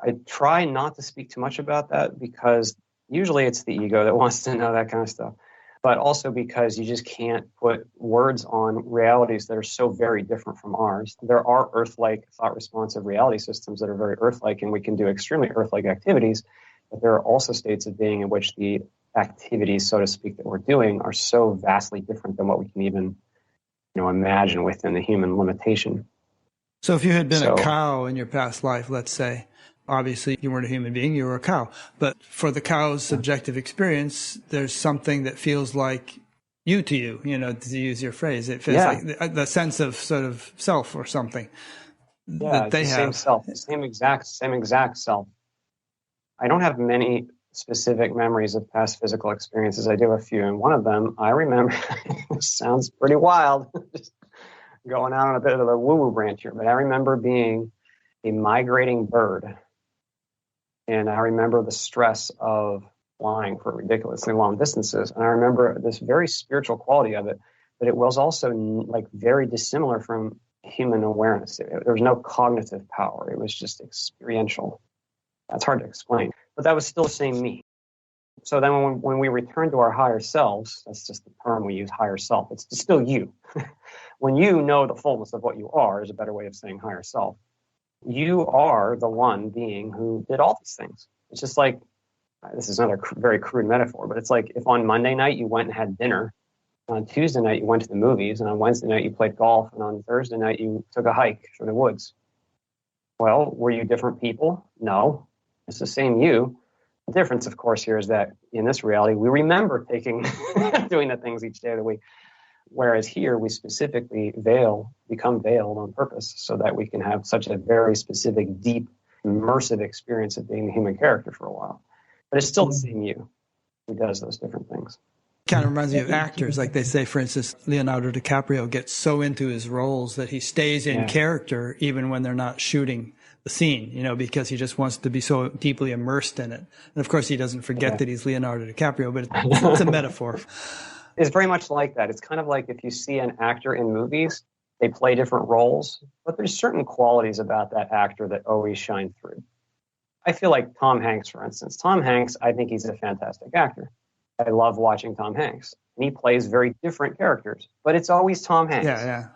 I try not to speak too much about that because usually it's the ego that wants to know that kind of stuff. But also because you just can't put words on realities that are so very different from ours. There are Earth-like thought-responsive reality systems that are very Earth-like, and we can do extremely Earth-like activities. But there are also states of being in which the activities, so to speak, that we're doing are so vastly different than what we can even, imagine within the human limitation. So if you had been a cow in your past life, let's say, obviously you weren't a human being, you were a cow. But for the cow's subjective experience, there's something that feels like you to you, to use your phrase. It feels like the sense of sort of self or something that they have. Same self, same exact self. I don't have many specific memories of past physical experiences. I do a few. And one of them, I remember, sounds pretty wild, just going out on a bit of a woo-woo branch here, but I remember being a migrating bird. And I remember the stress of flying for ridiculously long distances. And I remember this very spiritual quality of it, but it was also like very dissimilar from human awareness. There was no cognitive power. It was just experiential. That's hard to explain, but that was still the same me. So then when we return to our higher selves, that's just the term we use, higher self. It's still you. When you know the fullness of what you are is a better way of saying higher self. You are the one being who did all these things. It's just like, this is another very crude metaphor, but it's like if on Monday night you went and had dinner, on Tuesday night you went to the movies, and on Wednesday night you played golf, and on Thursday night you took a hike through the woods. Well, were you different people? No. It's the same you. The difference, of course, here is that in this reality, we remember doing the things each day of the week. Whereas here, we specifically become veiled on purpose so that we can have such a very specific, deep, immersive experience of being the human character for a while. But it's still the same you who does those different things. Kind of reminds me of actors. Like they say, for instance, Leonardo DiCaprio gets so into his roles that he stays in character even when they're not shooting the scene, because he just wants to be so deeply immersed in it. And of course, he doesn't forget that he's Leonardo DiCaprio, but it's a metaphor. It's very much like that. It's kind of like if you see an actor in movies, They play different roles, but there's certain qualities about that actor that always shine through. I feel like Tom Hanks, for instance. Tom Hanks, I think he's a fantastic actor. I love watching Tom Hanks. And he plays very different characters, but it's always Tom Hanks. Yeah.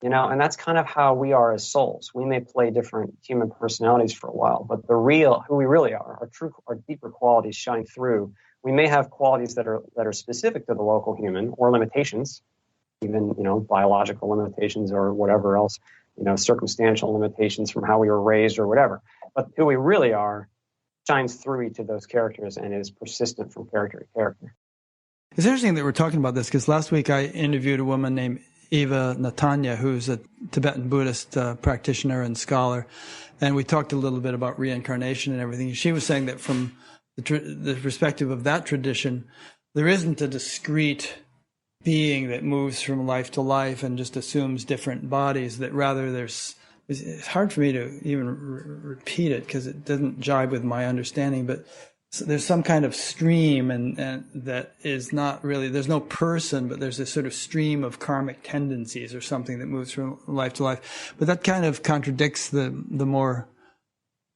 And that's kind of how we are as souls. We may play different human personalities for a while, but who we really are, our deeper qualities shine through. We may have qualities that are specific to the local human, or limitations, even, biological limitations or whatever else, circumstantial limitations from how we were raised or whatever. But who we really are shines through each of those characters and is persistent from character to character. It's interesting that we're talking about this, because last week I interviewed a woman named Eva Natanya, who's a Tibetan Buddhist practitioner and scholar, and we talked a little bit about reincarnation and everything. She was saying that from the perspective of that tradition, there isn't a discrete being that moves from life to life and just assumes different bodies, that rather it's hard for me to even repeat it because it doesn't jibe with my understanding, but there's some kind of stream and that is not really, there's no person, but there's this sort of stream of karmic tendencies or something that moves from life to life. But that kind of contradicts the more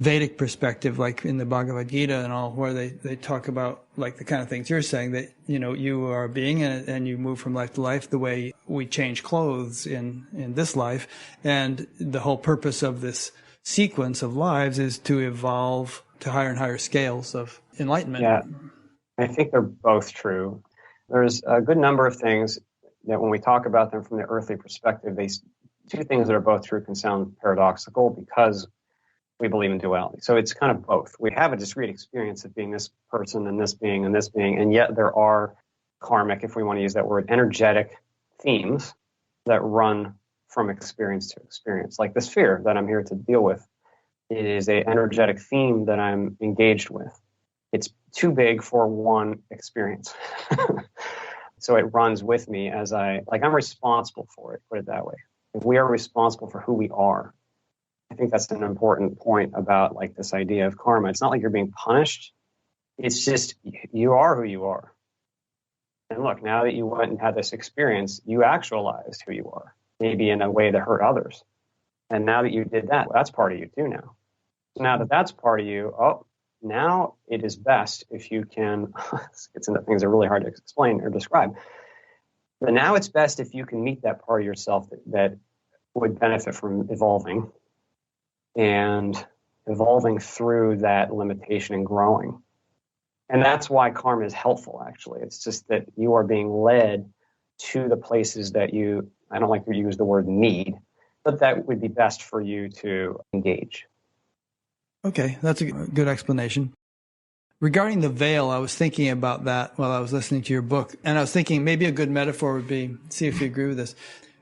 Vedic perspective, like in the Bhagavad Gita and all, where they talk about like the kind of things you're saying, that, you are a being and you move from life to life the way we change clothes in this life. And the whole purpose of this sequence of lives is to evolve to higher and higher scales of enlightenment. Yeah, I think they're both true. There's a good number of things that when we talk about them from the earthly perspective, two things that are both true can sound paradoxical because we believe in duality. So it's kind of both. We have a discrete experience of being this person and this being and this being, and yet there are karmic, if we want to use that word, energetic themes that run from experience to experience. Like this fear that I'm here to deal with, it is an energetic theme that I'm engaged with. It's too big for one experience. So it runs with me as I'm responsible for it, put it that way. If we are responsible for who we are, I think that's an important point about like this idea of karma. It's not like you're being punished. It's just you are who you are. And look, now that you went and had this experience, you actualized who you are, maybe in a way that hurt others. And now that you did that, that's part of you too now. So now that that's part of you, now it is best if you can, this gets into things that are really hard to explain or describe, but now it's best if you can meet that part of yourself that would benefit from evolving and evolving through that limitation and growing. And that's why karma is helpful, actually. It's just that you are being led to the places that I don't like to use the word need, but that would be best for you to engage. Okay, that's a good explanation. Regarding the veil, I was thinking about that while I was listening to your book, and I was thinking maybe a good metaphor would be, see if you agree with this.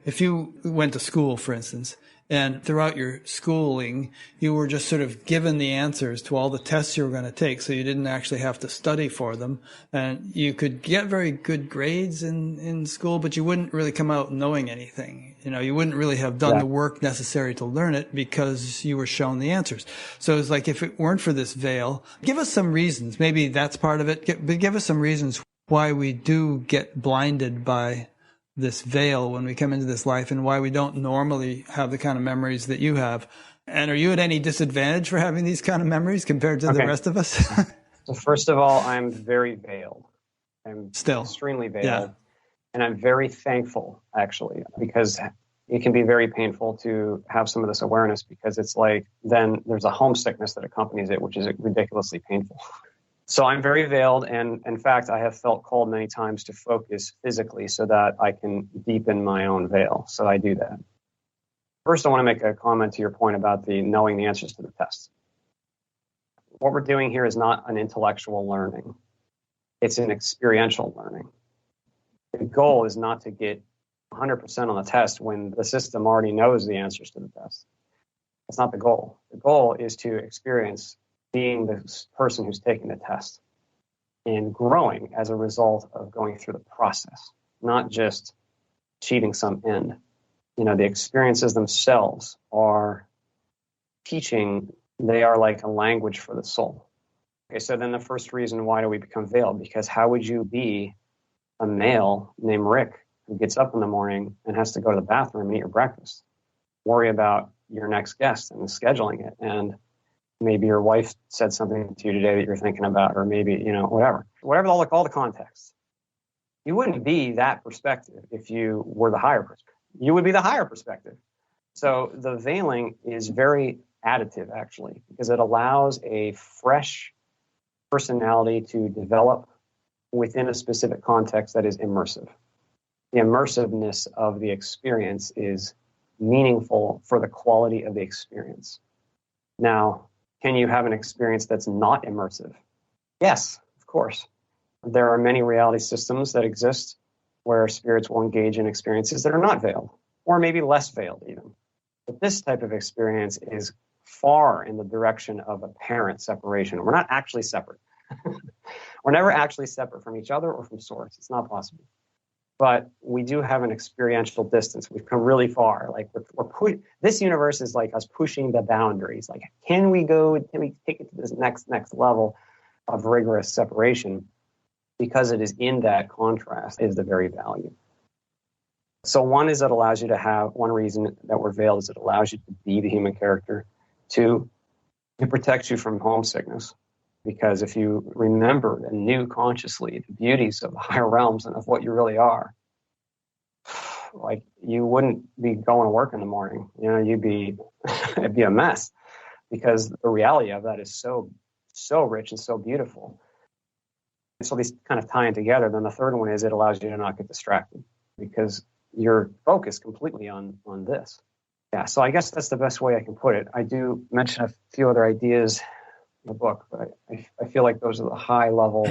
If you went to school, for instance, and throughout your schooling, you were just sort of given the answers to all the tests you were going to take, so you didn't actually have to study for them. And you could get very good grades in school, but you wouldn't really come out knowing anything. You wouldn't really have done the work necessary to learn it because you were shown the answers. So it's like if it weren't for this veil, give us some reasons. Maybe that's part of it, but give us some reasons why we do get blinded by this veil when we come into this life, and why we don't normally have the kind of memories that you have. And are you at any disadvantage for having these kind of memories compared to the rest of us? So first of all, I'm very veiled. I'm still extremely veiled. And I'm very thankful, actually, because it can be very painful to have some of this awareness, because it's like then there's a homesickness that accompanies it, which is ridiculously painful. So I'm very veiled, and in fact, I have felt called many times to focus physically so that I can deepen my own veil. So I do that. First, I want to make a comment to your point about the knowing the answers to the tests. What we're doing here is not an intellectual learning. It's an experiential learning. The goal is not to get 100% on the test when the system already knows the answers to the test. That's not the goal. The goal is to experience being the person who's taking the test and growing as a result of going through the process, not just achieving some end. The experiences themselves are teaching. They are like a language for the soul. Okay, so then the first reason, why do we become veiled? Because how would you be a male named Rick who gets up in the morning and has to go to the bathroom and eat your breakfast. Worry about your next guest and scheduling it. And maybe your wife said something to you today that you're thinking about, or maybe, whatever all the context. You wouldn't be that perspective if you were the higher perspective. You would be the higher perspective. So the veiling is very additive, actually, because it allows a fresh personality to develop within a specific context that is immersive. The immersiveness of the experience is meaningful for the quality of the experience. Now, can you have an experience that's not immersive? Yes, of course. There are many reality systems that exist where spirits will engage in experiences that are not veiled, or maybe less veiled even. But this type of experience is far in the direction of apparent separation. We're not actually separate. We're never actually separate from each other or from source. It's not possible. But we do have an experiential distance. We've come really far. Like this universe is like us pushing the boundaries. Like, can we take it to this next level of rigorous separation? Because it is in that contrast is the very value. So one is it allows you to have, one reason that we're veiled is it allows you to be the human character. Two, it protects you from homesickness. Because if you remembered and knew consciously the beauties of the higher realms and of what you really are, like you wouldn't be going to work in the morning. It'd be a mess, because the reality of that is so rich and so beautiful. And so these kind of tie in together. Then the third one is it allows you to not get distracted because you're focused completely on this. Yeah, so I guess that's the best way I can put it. I do mention a few other ideas in the book, but I feel like those are the high level.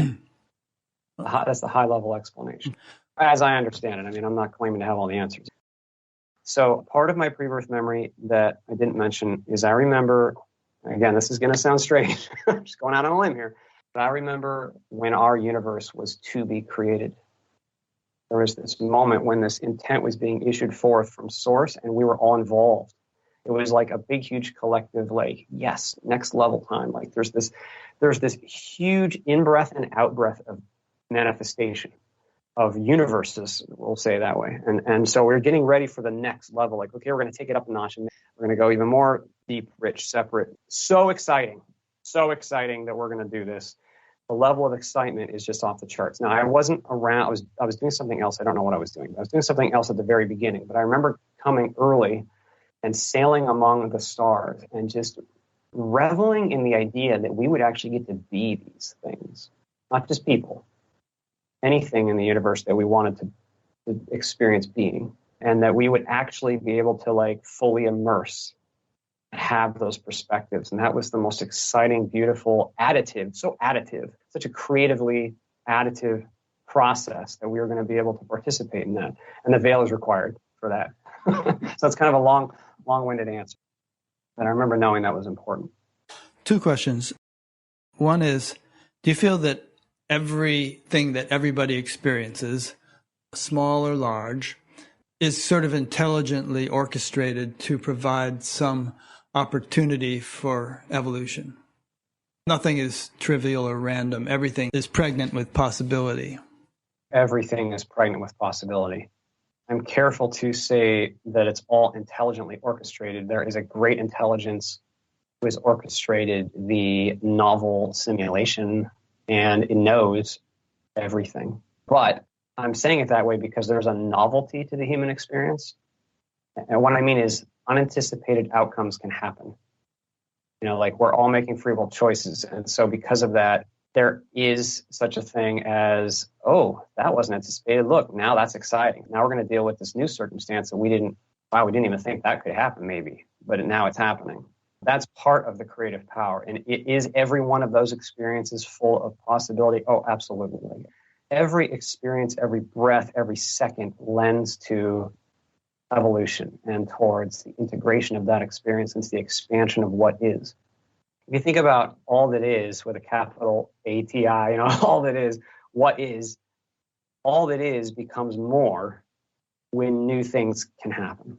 That's the high level explanation, as I understand it. I mean, I'm not claiming to have all the answers. So part of my pre-birth memory that I didn't mention is I remember, again, this is going to sound strange. I'm just going out on a limb here. But I remember when our universe was to be created. There was this moment when this intent was being issued forth from source, and we were all involved. It was like a big, huge collective, like, yes, next level time. Like there's this huge in-breath and out-breath of manifestation of universes, we'll say it that way. And so we're getting ready for the next level. Like, okay, we're going to take it up a notch, and we're going to go even more deep, rich, separate. So exciting that we're going to do this. The level of excitement is just off the charts. Now, I wasn't around. I was doing something else. I don't know what I was doing. I was doing something else at the very beginning. But I remember coming early and sailing among the stars and just reveling in the idea that we would actually get to be these things, not just people, anything in the universe that we wanted to experience being, and that we would actually be able to like fully immerse and have those perspectives. And that was the most exciting, beautiful, such a creatively additive process that we were going to be able to participate in that. And the veil is required for that. So it's kind of a long-winded answer. But I remember knowing that was important. Two questions. One is, do you feel that everything that everybody experiences, small or large, is sort of intelligently orchestrated to provide some opportunity for evolution? Nothing is trivial or random. Everything is pregnant with possibility. Everything is pregnant with possibility. I'm careful to say that it's all intelligently orchestrated. There is a great intelligence who has orchestrated the novel simulation, and it knows everything. But I'm saying it that way because there's a novelty to the human experience. And what I mean is unanticipated outcomes can happen. Like we're all making free will choices. And so because of that, there is such a thing as, oh, that wasn't anticipated. Look, now that's exciting. Now we're going to deal with this new circumstance that we didn't even think that could happen maybe, but now it's happening. That's part of the creative power. And is every one of those experiences full of possibility? Oh, absolutely. Every experience, every breath, every second lends to evolution and towards the integration of that experience into the expansion of what is. If you think about all that is with a capital ATI, all that is, what is, all that is becomes more when new things can happen.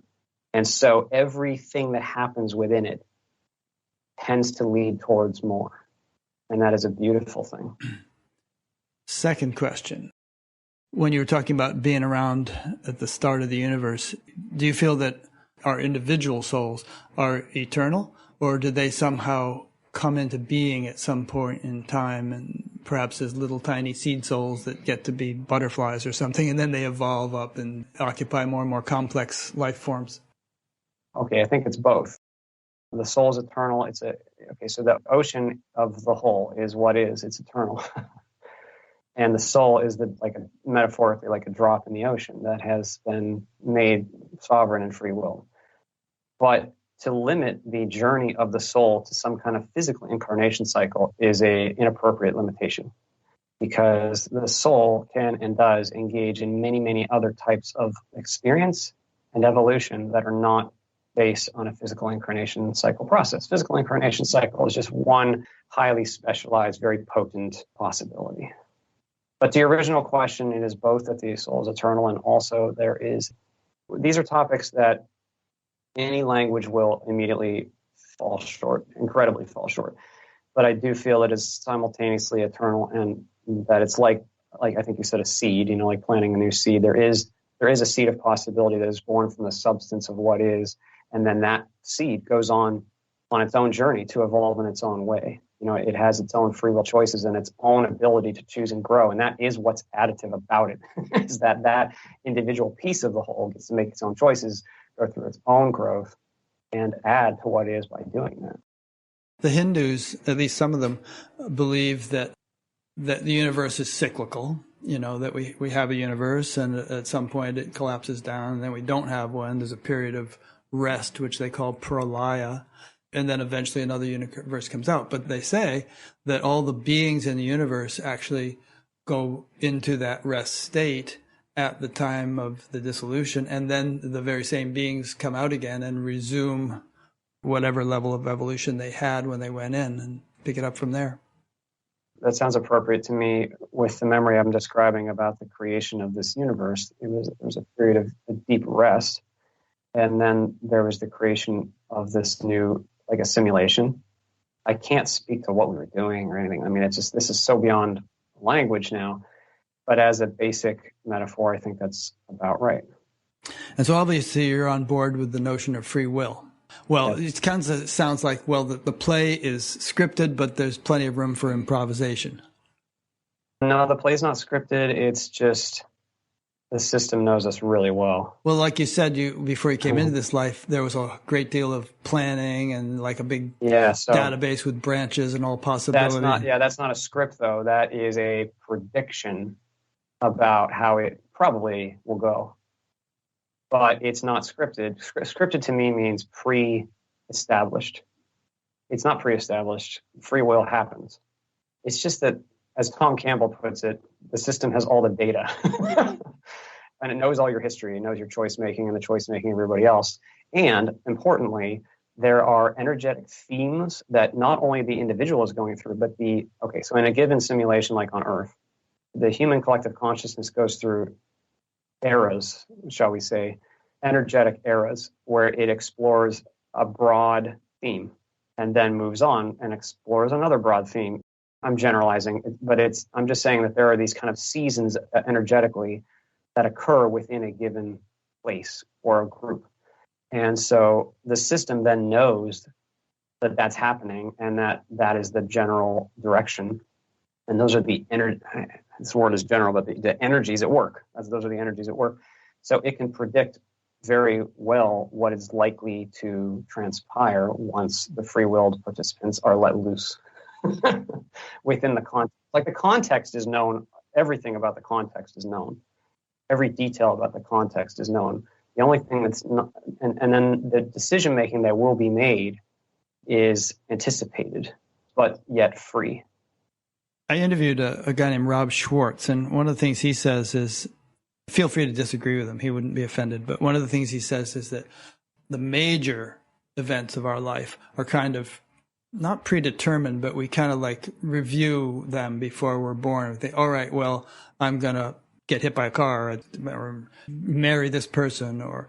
And so everything that happens within it tends to lead towards more. And that is a beautiful thing. Second question. When you were talking about being around at the start of the universe, do you feel that our individual souls are eternal, or did they somehow come into being at some point in time, and perhaps as little tiny seed souls that get to be butterflies or something, and then they evolve up and occupy more and more complex life forms? Okay, I think it's both. The soul is eternal. So the ocean of the whole is what is. It's eternal. And the soul is metaphorically like a drop in the ocean that has been made sovereign and free will. But to limit the journey of the soul to some kind of physical incarnation cycle is an inappropriate limitation, because the soul can and does engage in many, many other types of experience and evolution that are not based on a physical incarnation cycle process. Physical incarnation cycle is just one highly specialized, very potent possibility. But to your original question, it is both that the soul is eternal, and also these are topics that any language will immediately fall short, incredibly fall short. But I do feel it is simultaneously eternal, and that it's like I think you said, a seed, like planting a new seed. There is a seed of possibility that is born from the substance of what is, and then that seed goes on its own journey to evolve in its own way. It has its own free will choices and its own ability to choose and grow. And that is what's additive about it, is that individual piece of the whole gets to make its own choices, go through its own growth, and add to what is by doing that. The Hindus, at least some of them, believe that the universe is cyclical, that we have a universe and at some point it collapses down, and then we don't have one. There's a period of rest, which they call pralaya, and then eventually another universe comes out. But they say that all the beings in the universe actually go into that rest state at the time of the dissolution, and then the very same beings come out again and resume whatever level of evolution they had when they went in, and pick it up from there. That sounds appropriate to me with the memory I'm describing about the creation of this universe. There was a period of deep rest, and then there was the creation of this new, like a simulation. I can't speak to what we were doing or anything. I mean, this is so beyond language now. But as a basic metaphor, I think that's about right. And so obviously you're on board with the notion of free will. Well, yes. It kind of sounds like, the play is scripted, but there's plenty of room for improvisation. No, the play's not scripted. It's just the system knows us really well. Well, like you said, before you came into this life, there was a great deal of planning and like a big database with branches and all possibilities. That's not a script, though. That is a prediction about how it probably will go. But it's not scripted. Scripted to me means pre-established. It's not pre-established. Free will happens. It's just that, as Tom Campbell puts it, the system has all the data. And it knows all your history. It knows your choice making and the choice making of everybody else. And importantly, there are energetic themes that not only the individual is going through, but so in a given simulation like on Earth, the human collective consciousness goes through eras, shall we say, energetic eras, where it explores a broad theme and then moves on and explores another broad theme. I'm generalizing, but I'm just saying that there are these kind of seasons energetically that occur within a given place or a group. And so the system then knows that that's happening and that is the general direction. And those are this word is general, but the energies at work. Those are the energies at work. So it can predict very well what is likely to transpire once the free-willed participants are let loose within the context. Like, the context is known. Everything about the context is known. Every detail about the context is known. The only thing that's not, and then the decision making that will be made is anticipated, but yet free. I interviewed a guy named Rob Schwartz, and one of the things he says is, feel free to disagree with him, he wouldn't be offended, but one of the things he says is that the major events of our life are kind of not predetermined, but we kind of like review them before we're born. We think, all right, well, I'm going to get hit by a car or marry this person or,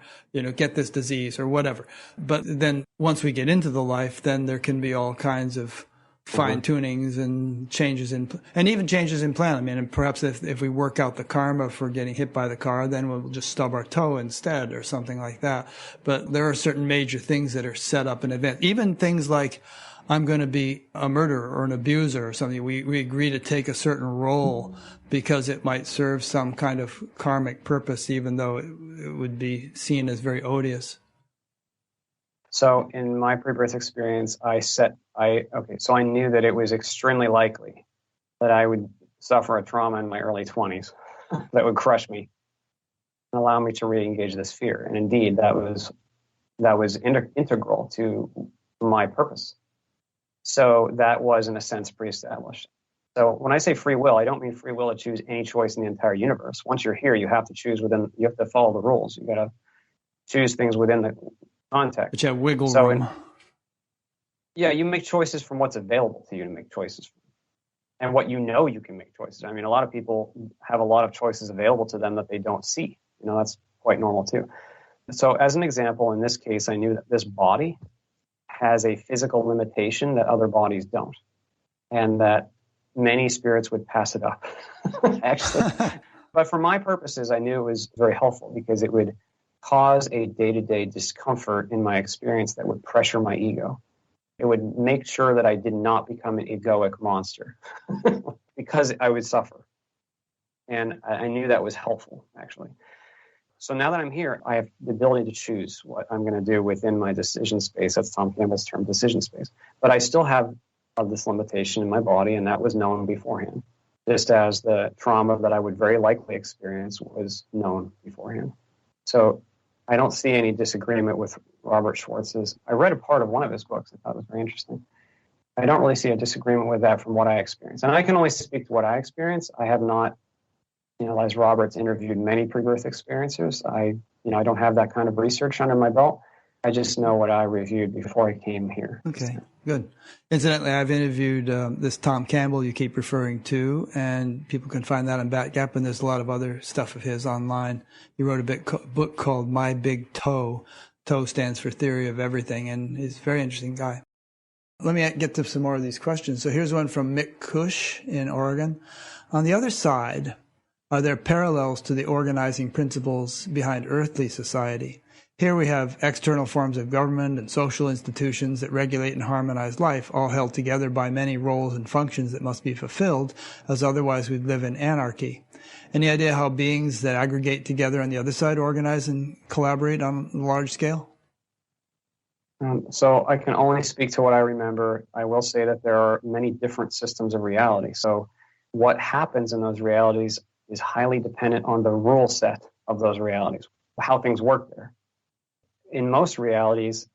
get this disease or whatever. But then once we get into the life, then there can be all kinds of fine tunings and changes and even changes in plan. I mean, and perhaps if we work out the karma for getting hit by the car, then we'll just stub our toe instead or something like that. But there are certain major things that are set up in advance. Even things like, I'm going to be a murderer or an abuser or something. We agree to take a certain role because it might serve some kind of karmic purpose, even though it would be seen as very odious. So in my pre-birth experience, so I knew that it was extremely likely that I would suffer a trauma in my early 20s that would crush me and allow me to re-engage this fear. And indeed, that was integral to my purpose. So that was, in a sense, pre-established. So when I say free will, I don't mean free will to choose any choice in the entire universe. Once you're here, you have to you have to follow the rules. You got to choose things within the context. But you have wiggle room. You make choices from what's available to you to make choices from. And what you know you can make choices. I mean, a lot of people have a lot of choices available to them that they don't see. That's quite normal too. So as an example, in this case, I knew that this body has a physical limitation that other bodies don't. And that many spirits would pass it up, actually. But for my purposes, I knew it was very helpful because it would cause a day-to-day discomfort in my experience that would pressure my ego. It would make sure that I did not become an egoic monster because I would suffer. And I knew that was helpful, actually. So now that I'm here, I have the ability to choose what I'm going to do within my decision space. That's Tom Campbell's term, decision space. But I still have this limitation in my body, and that was known beforehand, just as the trauma that I would very likely experience was known beforehand. So I don't see any disagreement with Robert Schwartz's. I read a part of one of his books. I thought it was very interesting. I don't really see a disagreement with that from what I experienced. And I can only speak to what I experienced. I have not, as Robert's interviewed many pre-birth experiencers, I don't have that kind of research under my belt. I just know what I reviewed before I came here. Okay, good. Incidentally, I've interviewed this Tom Campbell you keep referring to, and people can find that on Batgap, and there's a lot of other stuff of his online. He wrote a book called My Big Toe. TOE stands for Theory of Everything, and he's a very interesting guy. Let me get to some more of these questions. So here's one from Mick Cush in Oregon. On the other side, are there parallels to the organizing principles behind earthly society? Here we have external forms of government and social institutions that regulate and harmonize life, all held together by many roles and functions that must be fulfilled, as otherwise we'd live in anarchy. Any idea how beings that aggregate together on the other side organize and collaborate on a large scale? So I can only speak to what I remember. I will say that there are many different systems of reality. So what happens in those realities is highly dependent on the rule set of those realities, how things work there. In most realities,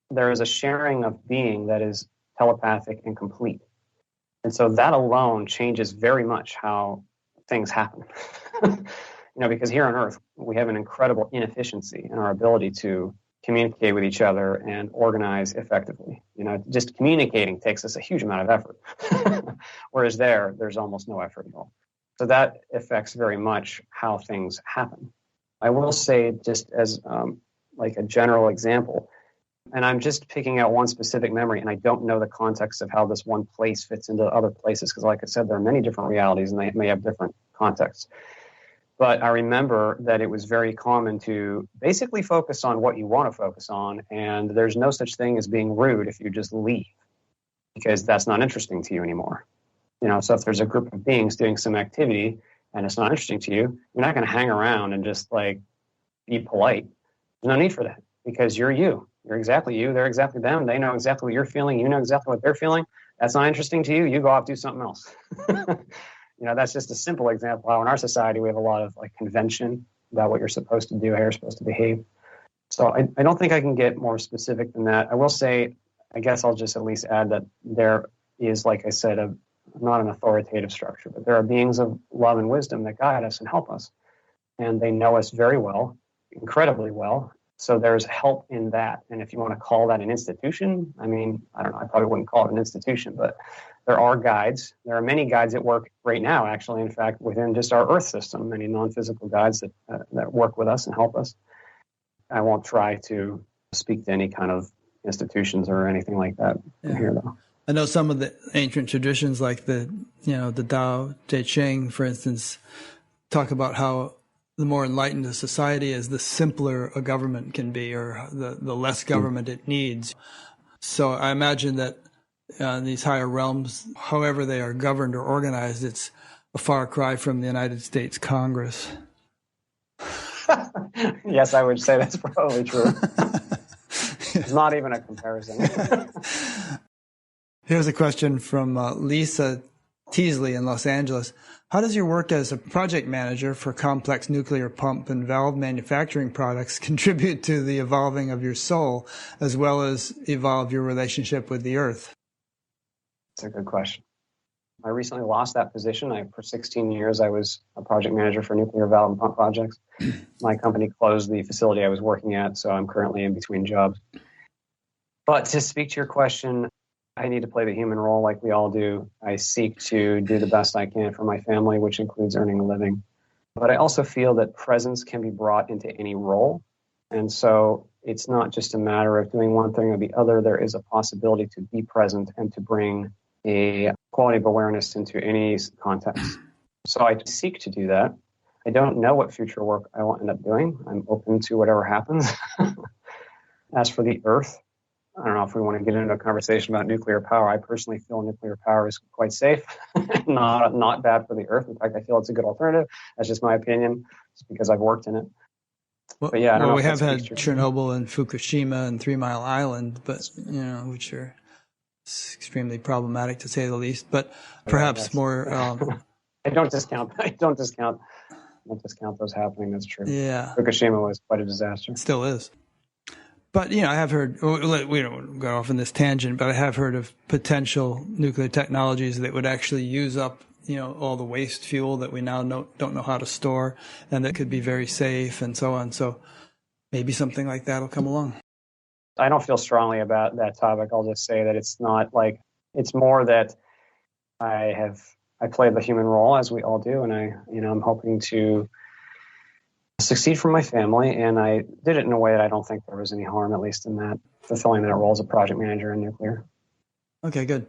there is a sharing of being that is telepathic and complete. And so that alone changes very much how things happen. Because here on Earth, we have an incredible inefficiency in our ability to communicate with each other and organize effectively. Just communicating takes us a huge amount of effort. Whereas there's almost no effort at all. So that affects very much how things happen. I will say, just as like a general example, and I'm just picking out one specific memory, and I don't know the context of how this one place fits into other places, because like I said, there are many different realities and they may have different contexts. But I remember that it was very common to basically focus on what you want to focus on, and there's no such thing as being rude if you just leave, because that's not interesting to you anymore. So if there's a group of beings doing some activity and it's not interesting to you, you're not going to hang around and just be polite. There's no need for that, because you're you. You're exactly you. They're exactly them. They know exactly what you're feeling. You know exactly what they're feeling. That's not interesting to you. You go off, do something else. That's just a simple example how in our society we have a lot of convention about what you're supposed to do, how you're supposed to behave. So I don't think I can get more specific than that. I will say, I guess I'll just at least add that there is, like I said, not an authoritative structure, but there are beings of love and wisdom that guide us and help us. And they know us very well, incredibly well. So there's help in that. And if you want to call that an institution, I don't know, I probably wouldn't call it an institution, but there are guides. There are many guides that work right now, actually, in fact, within just our Earth system, many non-physical guides that work with us and help us. I won't try to speak to any kind of institutions or anything like that here, though. I know some of the ancient traditions, like the Tao Te Ching, for instance, talk about how the more enlightened a society is, the simpler a government can be, or the less government it needs. So I imagine that in these higher realms, however they are governed or organized, it's a far cry from the United States Congress. Yes, I would say that's probably true. It's not even a comparison. Here's a question from Lisa Teasley in Los Angeles. How does your work as a project manager for complex nuclear pump and valve manufacturing products contribute to the evolving of your soul, as well as evolve your relationship with the earth? That's a good question. I recently lost that position. For 16 years, I was a project manager for nuclear valve and pump projects. My company closed the facility I was working at, so I'm currently in between jobs. But to speak to your question, I need to play the human role like we all do. I seek to do the best I can for my family, which includes earning a living. But I also feel that presence can be brought into any role. And so it's not just a matter of doing one thing or the other. There is a possibility to be present and to bring a quality of awareness into any context. So I seek to do that. I don't know what future work I will end up doing. I'm open to whatever happens. As for the earth, I don't know if we want to get into a conversation about nuclear power. I personally feel nuclear power is quite safe, not bad for the earth. In fact, I feel it's a good alternative. That's just my opinion, just because I've worked in it. But yeah, I don't know. We have had Chernobyl and Fukushima and 3 Mile Island, but which are extremely problematic to say the least. But perhaps more. I don't discount those happening. That's true. Yeah, Fukushima was quite a disaster. It still is. But, I have heard, we don't go off on this tangent, but I have heard of potential nuclear technologies that would actually use up, all the waste fuel that we now don't know how to store, and that could be very safe and so on. So maybe something like that will come along. I don't feel strongly about that topic. I'll just say that it's not it's more that I play the human role, as we all do, and I'm hoping to succeed for my family, and I did it in a way that I don't think there was any harm, at least in that, fulfilling that role as a project manager in nuclear. Okay, good.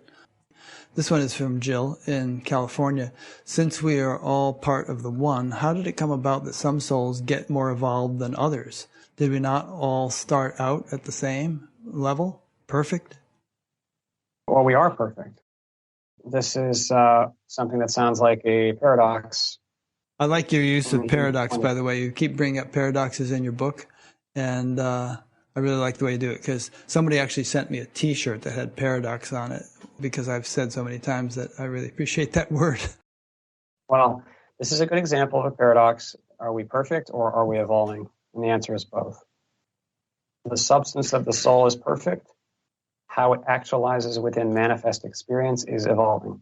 This one is from Jill in California. Since we are all part of the one, how did it come about that some souls get more evolved than others? Did we not all start out at the same level? Perfect? Well, we are perfect. This is something that sounds like a paradox. I like your use of paradox, by the way. You keep bringing up paradoxes in your book, and I really like the way you do it, because somebody actually sent me a T-shirt that had paradox on it, because I've said so many times that I really appreciate that word. Well, this is a good example of a paradox. Are we perfect or are we evolving? And the answer is both. The substance of the soul is perfect. How it actualizes within manifest experience is evolving.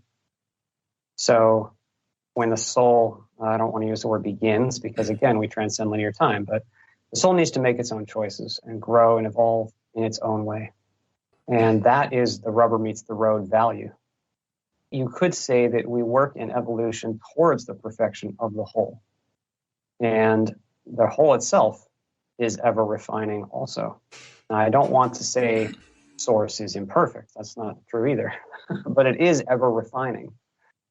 So when the soul, I don't want to use the word begins, because again, we transcend linear time, but the soul needs to make its own choices and grow and evolve in its own way. And that is the rubber meets the road value. You could say that we work in evolution towards the perfection of the whole. And the whole itself is ever refining also. Now, I don't want to say source is imperfect. That's not true either. But it is ever refining.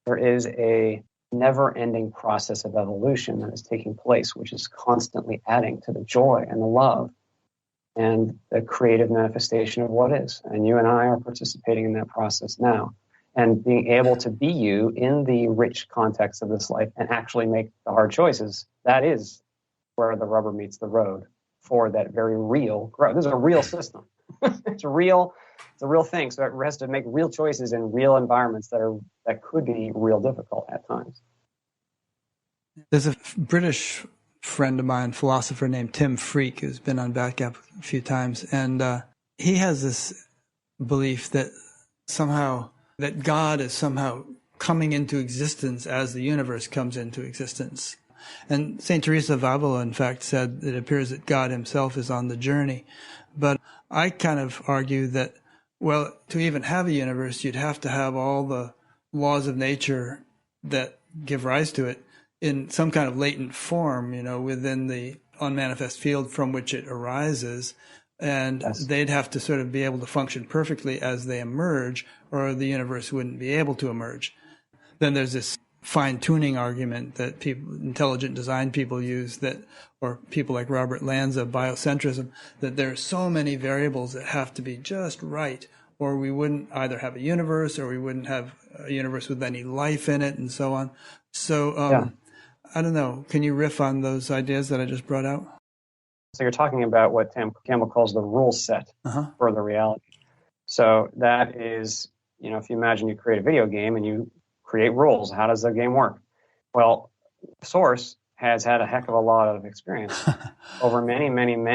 There is a never-ending process of evolution that is taking place, which is constantly adding to the joy and the love and the creative manifestation of what is. And you and I are participating in that process now. And being able to be you in the rich context of this life and actually make the hard choices, that is where the rubber meets the road for that very real growth. This is a real system. It's a real thing. So it has to make real choices in real environments that could be real difficult at times. There's a British friend of mine, philosopher named Tim Freak, who's been on Batgap a few times, and he has this belief that that God is somehow coming into existence as the universe comes into existence. And St. Teresa of Avila, in fact, said it appears that God himself is on the journey. But I kind of argue that, well, to even have a universe, you'd have to have all the laws of nature that give rise to it in some kind of latent form, within the unmanifest field from which it arises. And Yes. they'd have to sort of be able to function perfectly as they emerge, or the universe wouldn't be able to emerge. Then there's this fine-tuning argument that people, intelligent design people use, that, or people like Robert Lanza, biocentrism, that there are so many variables that have to be just right, or we wouldn't either have a universe, or we wouldn't have a universe with any life in it, and so on. So, I don't know. Can you riff on those ideas that I just brought out? So you're talking about what Tim Campbell calls the rule set for the reality. So that is, if you imagine you create a video game and you create rules, how does the game work? Well, Source has had a heck of a lot of experience over many iterations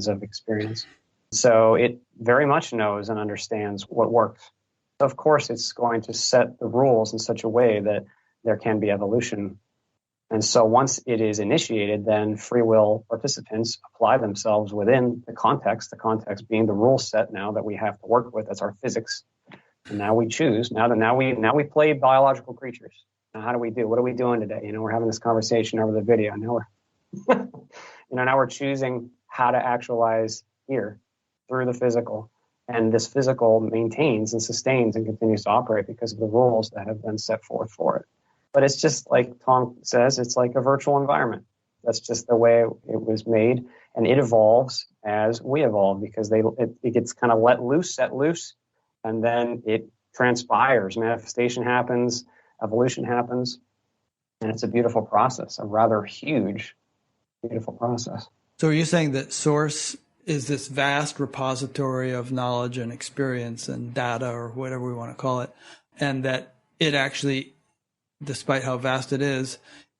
of experience. So it very much knows and understands what works. Of course, it's going to set the rules in such a way that there can be evolution. And so once it is initiated, then free will participants apply themselves within the context being the rule set now that we have to work with. That's our physics. And now we choose. Now we play biological creatures. Now how do we do? What are we doing today? We're having this conversation over the video. Now we're choosing how to actualize here through the physical. And this physical maintains and sustains and continues to operate because of the rules that have been set forth for it. But it's just like Tom says, it's like a virtual environment. That's just the way it was made. And it evolves as we evolve because it gets kind of set loose, and then it transpires. Manifestation happens, evolution happens, and it's a beautiful process, a rather huge, beautiful process. So are you saying that Source is this vast repository of knowledge and experience and data, or whatever we want to call it, and that it actually, despite how vast it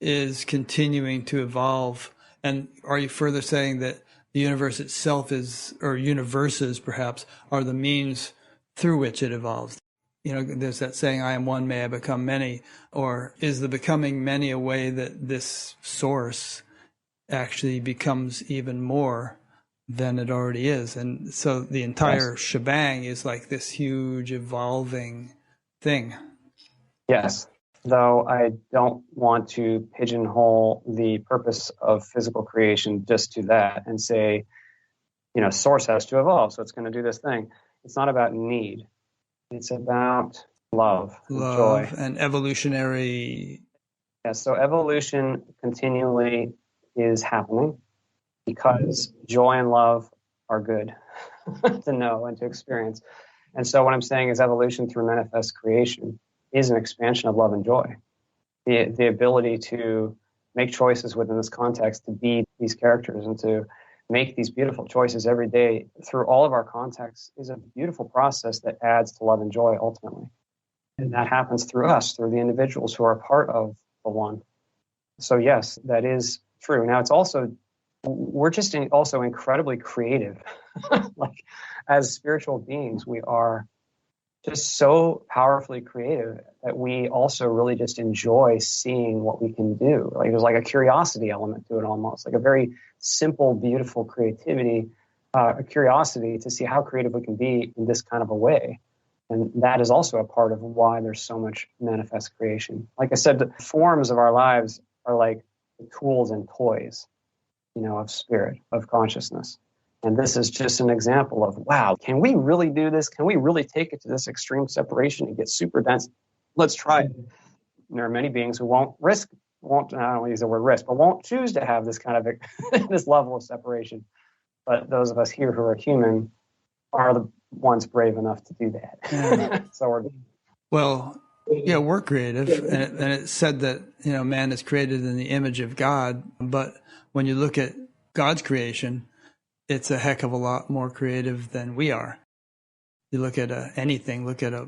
is continuing to evolve? And are you further saying that the universe itself is, or universes perhaps, are the means through which it evolves? There's that saying, I am one, may I become many. Or is the becoming many a way that this source actually becomes even more than it already is? And so the entire shebang is like this huge evolving thing. Yes. Though I don't want to pigeonhole the purpose of physical creation just to that and say, Source has to evolve, so it's going to do this thing. It's not about need. It's about love and joy. And evolutionary. Yes, so evolution continually is happening because joy and love are good to know and to experience. And so what I'm saying is evolution through manifest creation is an expansion of love and joy. The ability to make choices within this context, to be these characters and to make these beautiful choices every day through all of our contexts is a beautiful process that adds to love and joy ultimately. And that happens through us, through the individuals who are a part of the one. So yes, that is true. Now it's also, we're just also incredibly creative. Like as spiritual beings, we are just so powerfully creative that we also really just enjoy seeing what we can do. Like there's like a curiosity element to it almost, like a very simple, beautiful creativity, a curiosity to see how creative we can be in this kind of a way. And that is also a part of why there's so much manifest creation. Like I said, the forms of our lives are like the tools and toys, of spirit, of consciousness. And this is just an example of, wow, can we really do this? Can we really take it to this extreme separation and get super dense? Let's try it. And there are many beings who won't I don't want to use the word risk, but won't choose to have this kind of, this level of separation. But those of us here who are human are the ones brave enough to do that. Yeah. So we're creative. And it said that, man is created in the image of God. But when you look at God's creation, it's a heck of a lot more creative than we are. You look at anything, look at a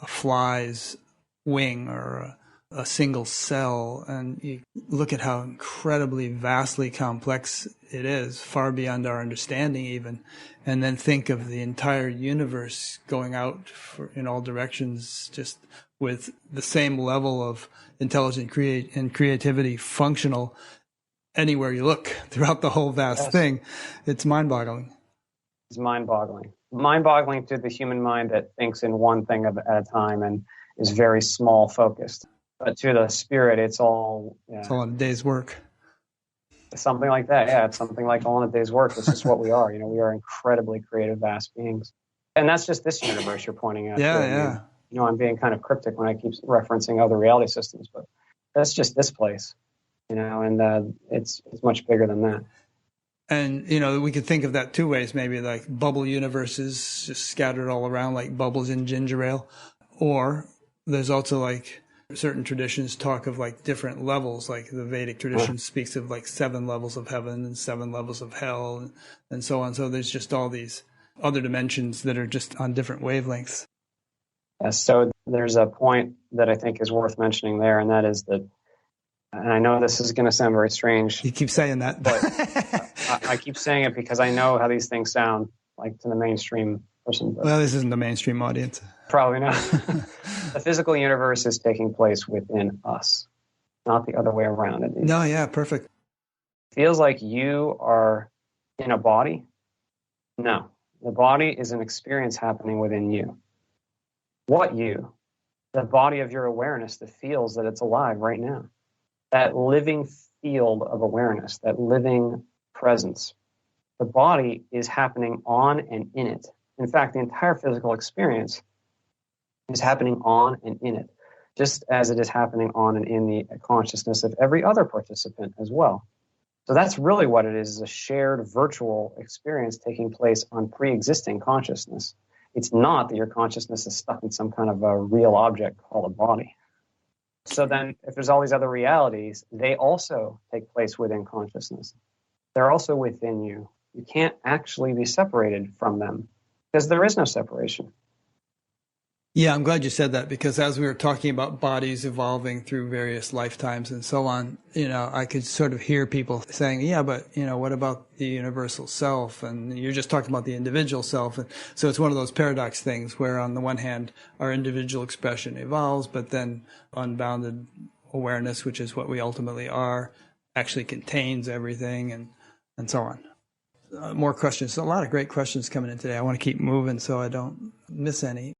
fly's wing or a single cell, and you look at how incredibly vastly complex it is, far beyond our understanding even, and then think of the entire universe going out in all directions, just with the same level of intelligent and creativity functional anywhere you look throughout the whole vast thing. It's mind-boggling. It's mind-boggling. Mind-boggling to the human mind that thinks in one thing at a time and is very small focused. But to the spirit, it's all... It's all a day's work. Something like that. Yeah, it's something like all in a day's work. That's just what we are. We are incredibly creative, vast beings. And that's just this universe you're pointing at. Yeah, Too. yeah. I'm being kind of cryptic when I keep referencing other reality systems, but that's just this place, and it's much bigger than that. And, we could think of that two ways, maybe like bubble universes just scattered all around like bubbles in ginger ale. Or there's also like certain traditions talk of like different levels, like the Vedic tradition speaks of like 7 levels of heaven and 7 levels of hell and so on. So there's just all these other dimensions that are just on different wavelengths. Yes, so there's a point that I think is worth mentioning there, and that is that, and I know this is going to sound very strange. You keep saying that. But I keep saying it because I know how these things sound like to the mainstream person. But well, this isn't the mainstream audience. Probably not. The physical universe is taking place within us, not the other way around. No, yeah, perfect. Feels like you are in a body? No. The body is an experience happening within you. What you? The body of your awareness that feels that it's alive right now. That living field of awareness, that living presence. The body is happening on and in it. In fact, the entire physical experience is happening on and in it, just as it is happening on and in the consciousness of every other participant as well. So that's really what it is a shared virtual experience taking place on pre-existing consciousness. It's not that your consciousness is stuck in some kind of a real object called a body. So then if there's all these other realities, they also take place within consciousness. They're also within you. You can't actually be separated from them because there is no separation. Yeah, I'm glad you said that, because as we were talking about bodies evolving through various lifetimes and so on, I could sort of hear people saying, yeah, but, what about the universal self? And you're just talking about the individual self. And so it's one of those paradox things where on the one hand, our individual expression evolves, but then unbounded awareness, which is what we ultimately are, actually contains everything and so on. More questions. A lot of great questions coming in today. I want to keep moving so I don't miss any.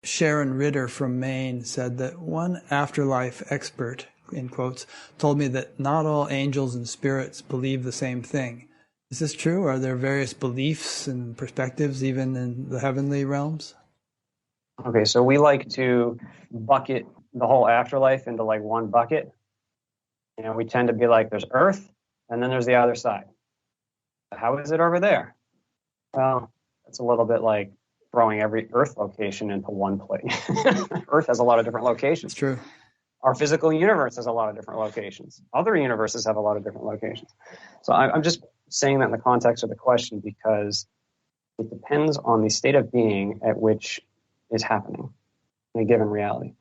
Sharon Ritter from Maine said that one afterlife expert, in quotes, told me that not all angels and spirits believe the same thing. Is this true? Are there various beliefs and perspectives even in the heavenly realms? Okay, so we like to bucket the whole afterlife into like one bucket. We tend to be like, there's Earth, and then there's the other side. How is it over there? Well, it's a little bit like throwing every Earth location into one place. Earth has a lot of different locations. It's true. Our physical universe has a lot of different locations. Other universes have a lot of different locations. So I'm just saying that in the context of the question because it depends on the state of being at which is happening in a given reality.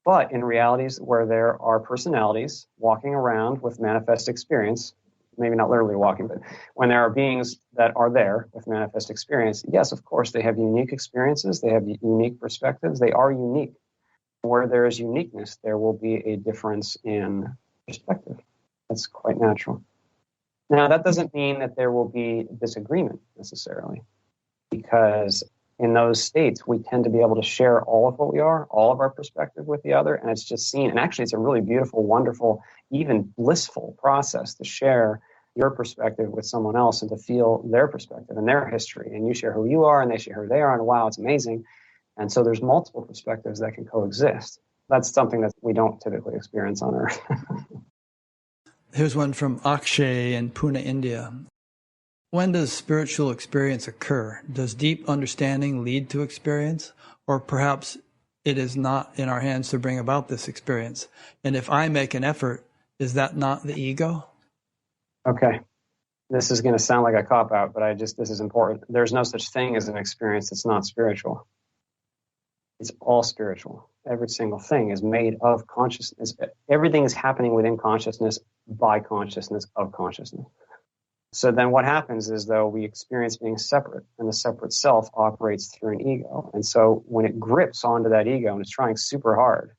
But in realities where there are personalities walking around with manifest experience, maybe not literally walking, but when there are beings that are there with manifest experience, yes, of course, they have unique experiences. They have unique perspectives. They are unique. Where there is uniqueness, there will be a difference in perspective. That's quite natural. Now, that doesn't mean that there will be disagreement necessarily, because in those states, we tend to be able to share all of what we are, all of our perspective with the other, and it's just seen. And actually, it's a really beautiful, wonderful, even blissful process to share your perspective with someone else and to feel their perspective and their history. And you share who you are, and they share who they are, and wow, it's amazing. And so there's multiple perspectives that can coexist. That's something that we don't typically experience on Earth. Here's one from Akshay in Pune, India. When does spiritual experience occur? Does deep understanding lead to experience? Or perhaps it is not in our hands to bring about this experience? And if I make an effort, is that not the ego? Okay. This is going to sound like a cop-out, but this is important. There's no such thing as an experience that's not spiritual. It's all spiritual. Every single thing is made of consciousness. Everything is happening within consciousness, by consciousness, of consciousness. So then what happens is, though, we experience being separate, and the separate self operates through an ego. And so when it grips onto that ego and it's trying super hard,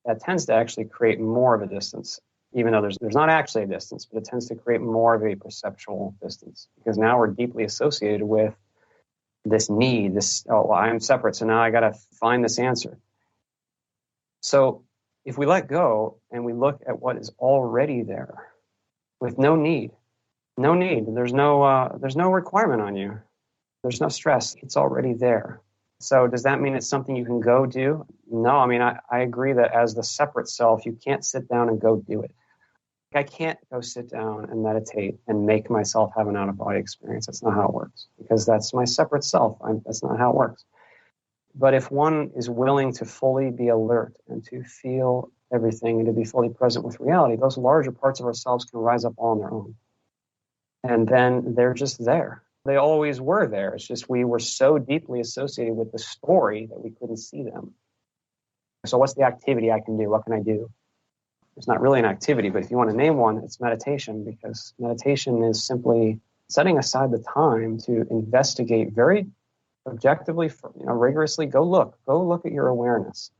that tends to actually create more of a distance, even though there's not actually a distance, but it tends to create more of a perceptual distance, because now we're deeply associated with this need, I'm separate, so now I got to find this answer. So if we let go and we look at what is already there, with no need. No need. There's no requirement on you. There's no stress. It's already there. So does that mean it's something you can go do? No, I mean, I agree that as the separate self, you can't sit down and go do it. I can't go sit down and meditate and make myself have an out-of-body experience. That's not how it works, because that's my separate self. That's not how it works. But if one is willing to fully be alert and to feel everything and to be fully present with reality, those larger parts of ourselves can rise up all on their own. And then they're just there. They always were there. It's just we were so deeply associated with the story that we couldn't see them. So what's the activity I can do? What can I do? It's not really an activity, but if you want to name one, it's meditation, because meditation is simply setting aside the time to investigate very objectively, rigorously. Go look at your awareness.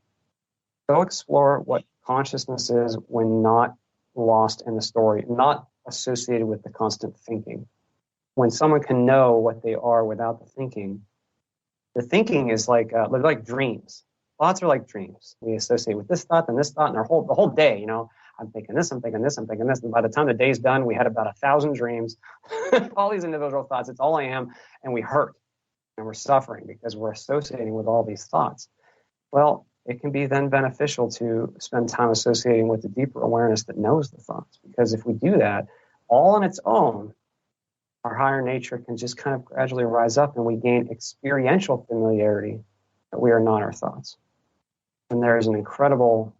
Go explore what consciousness is when not lost in the story, not associated with the constant thinking. When someone can know what they are without the thinking is like they're like dreams. Thoughts are like dreams. We associate with this thought and our the whole day. I'm thinking this, I'm thinking this, I'm thinking this. And by the time the day's done, we had about 1,000 dreams, all these individual thoughts. It's all I am, and we hurt and we're suffering because we're associating with all these thoughts. Well, it can be then beneficial to spend time associating with the deeper awareness that knows the thoughts, because if we do that all on its own, our higher nature can just kind of gradually rise up, and we gain experiential familiarity that we are not our thoughts. And there is an incredible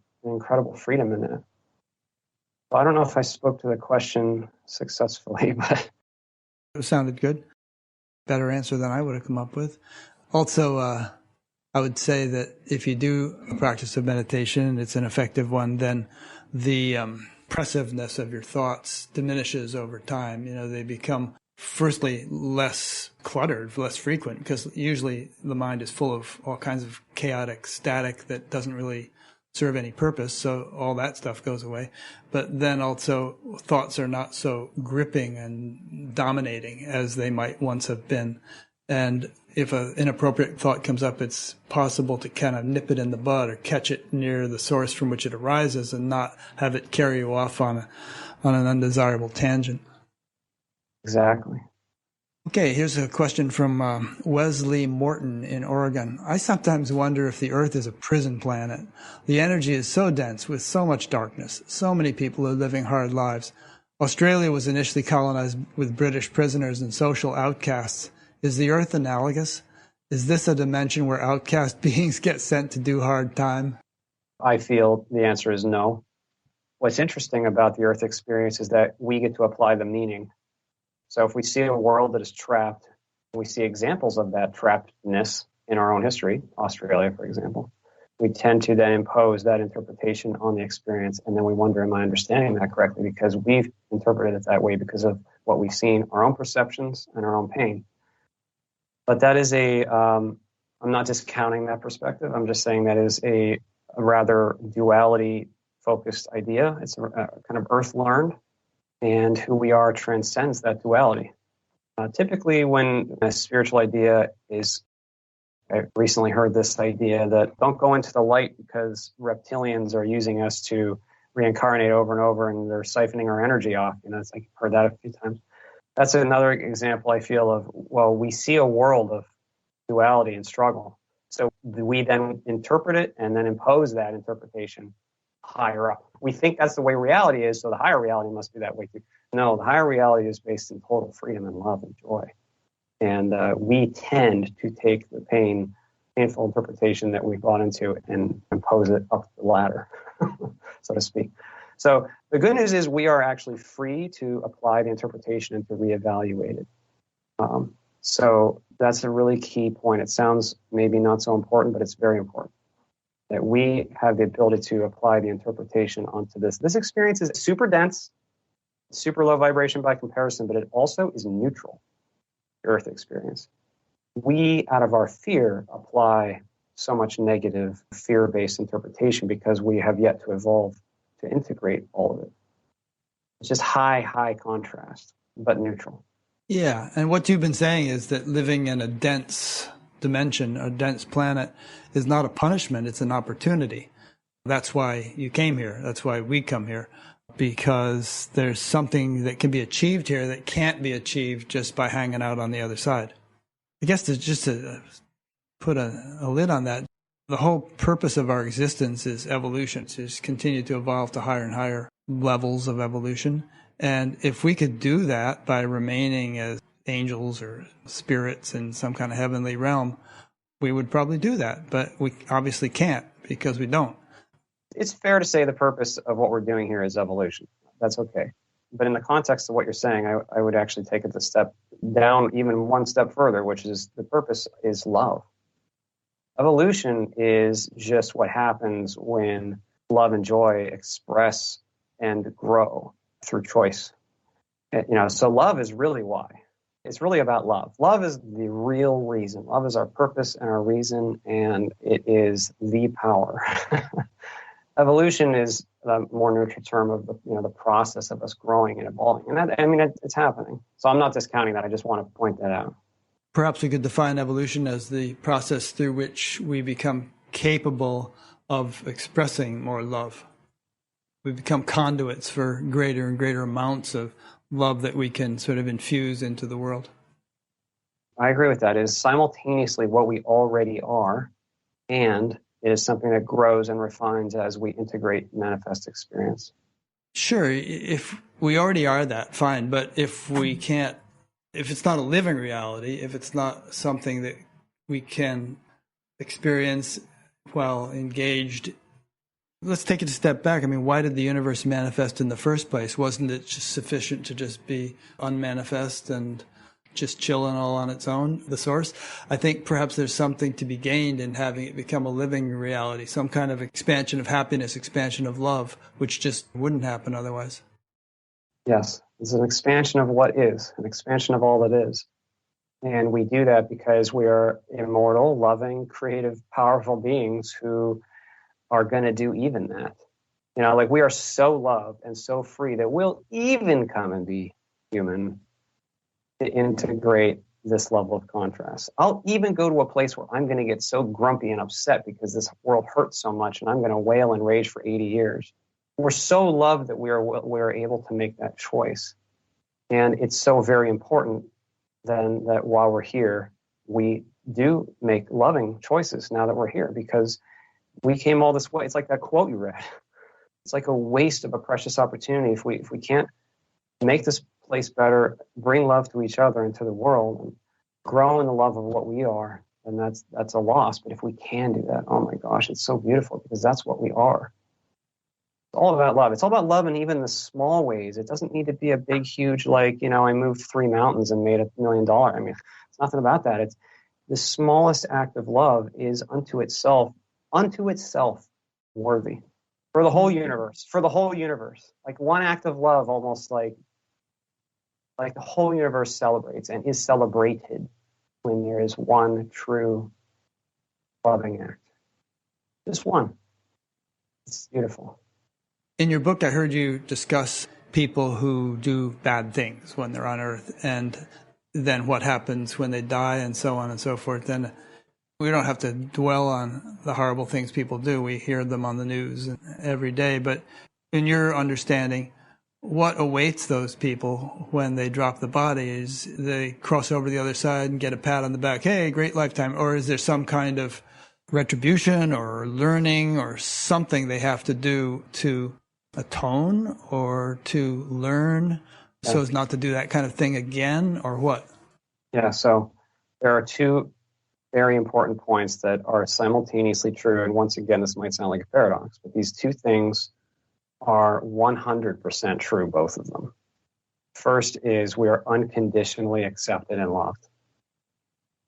freedom in that. So I don't know if I spoke to the question successfully, but it sounded good. Better answer than I would have come up with. Also, I would say that if you do a practice of meditation, it's an effective one, then the oppressiveness of your thoughts diminishes over time. They become, firstly, less cluttered, less frequent, because usually the mind is full of all kinds of chaotic static that doesn't really serve any purpose, so all that stuff goes away. But then also thoughts are not so gripping and dominating as they might once have been. And if an inappropriate thought comes up, it's possible to kind of nip it in the bud or catch it near the source from which it arises and not have it carry you off on an undesirable tangent. Exactly. Okay, here's a question from Wesley Morton in Oregon. I sometimes wonder if the Earth is a prison planet. The energy is so dense with so much darkness. So many people are living hard lives. Australia was initially colonized with British prisoners and social outcasts. Is the Earth analogous? Is this a dimension where outcast beings get sent to do hard time? I feel the answer is no. What's interesting about the Earth experience is that we get to apply the meaning. So if we see a world that is trapped, we see examples of that trappedness in our own history, Australia, for example, we tend to then impose that interpretation on the experience, and then we wonder, am I understanding that correctly? Because we've interpreted it that way because of what we've seen, our own perceptions and our own pain. But that is I'm not discounting that perspective. I'm just saying that is a rather duality-focused idea. It's a kind of earth-learned. And who we are transcends that duality. Typically, when a spiritual idea is, I recently heard this idea that don't go into the light because reptilians are using us to reincarnate over and over, and they're siphoning our energy off. I've heard that a few times. That's another example I feel of, well, we see a world of duality and struggle. So we then interpret it and then impose that interpretation higher up. We think that's the way reality is, so the higher reality must be that way too. No, the higher reality is based in total freedom and love and joy. And we tend to take the painful interpretation that we bought into and impose it up the ladder, so to speak. So the good news is we are actually free to apply the interpretation and to reevaluate it. So that's a really key point. It sounds maybe not so important, but it's very important that we have the ability to apply the interpretation onto this. This experience is super dense, super low vibration by comparison, but it also is neutral, the Earth experience. We, out of our fear, apply so much negative fear-based interpretation because we have yet to evolve to integrate all of it. It's just high contrast, but neutral. Yeah, and what you've been saying is that living in a dense dimension, a dense planet, is not a punishment, it's an opportunity. That's why you came here. That's why we come here. because there's something that can be achieved here that can't be achieved just by hanging out on the other side. I guess there's just to put a lid on that. The whole purpose of our existence is evolution, to just continue to evolve to higher and higher levels of evolution. And if we could do that by remaining as angels or spirits in some kind of heavenly realm, we would probably do that. But we obviously can't because we don't. It's fair to say the purpose of what we're doing here is evolution. That's okay. But in the context of what you're saying, I would actually take it a step down, even one step further, which is the purpose is love. Evolution is just what happens when love and joy express and grow through choice. So love is really why. It's really about love. Love is the real reason. Love is our purpose and our reason, and it is the power. Evolution is a more neutral term of the process of us growing and evolving, and it's happening. So I'm not discounting that. I just want to point that out. Perhaps we could define evolution as the process through which we become capable of expressing more love. We become conduits for greater and greater amounts of love that we can sort of infuse into the world. I agree with that. It is simultaneously what we already are, and it is something that grows and refines as we integrate manifest experience. Sure, if we already are that, fine. But if we can't, if it's not a living reality, if it's not something that we can experience while engaged, let's take it a step back. I mean, why did the universe manifest in the first place? Wasn't it just sufficient to just be unmanifest and just chilling all on its own, the source? I think perhaps there's something to be gained in having it become a living reality, some kind of expansion of happiness, expansion of love, which just wouldn't happen otherwise. Yes, it's an expansion of what is, an expansion of all that is. And we do that because we are immortal, loving, creative, powerful beings who are going to do even that. We are so loved and so free that we'll even come and be human to integrate this level of contrast. I'll even go to a place where I'm going to get so grumpy and upset because this world hurts so much, and I'm going to wail and rage for 80 years. We're so loved that we're able to make that choice. And it's so very important then that while we're here, we do make loving choices now that we're here, because we came all this way. It's like that quote you read. It's like a waste of a precious opportunity if we can't make this place better, bring love to each other and to the world, and grow in the love of what we are, and that's a loss. But if we can do that, oh my gosh, it's so beautiful, because that's what we are. It's all about love. It's all about love in even the small ways. It doesn't need to be a big, huge, I moved 3 mountains and made $1 million. I mean, it's nothing about that. It's the smallest act of love is unto itself worthy for the whole universe, Like one act of love, almost like the whole universe celebrates and is celebrated when there is one true loving act. Just one. It's beautiful. In your book, I heard you discuss people who do bad things when they're on Earth, and then what happens when they die, and so on and so forth. And we don't have to dwell on the horrible things people do. We hear them on the news every day. But in your understanding, what awaits those people when they drop the body? Is they cross over the other side and get a pat on the back, hey, great lifetime? Or is there some kind of retribution or learning or something they have to do to atone or to learn so as not to do that kind of thing again, or what? Yeah, so there are two very important points that are simultaneously true. And once again, this might sound like a paradox, but these two things are 100% true, both of them. First is we are unconditionally accepted and loved.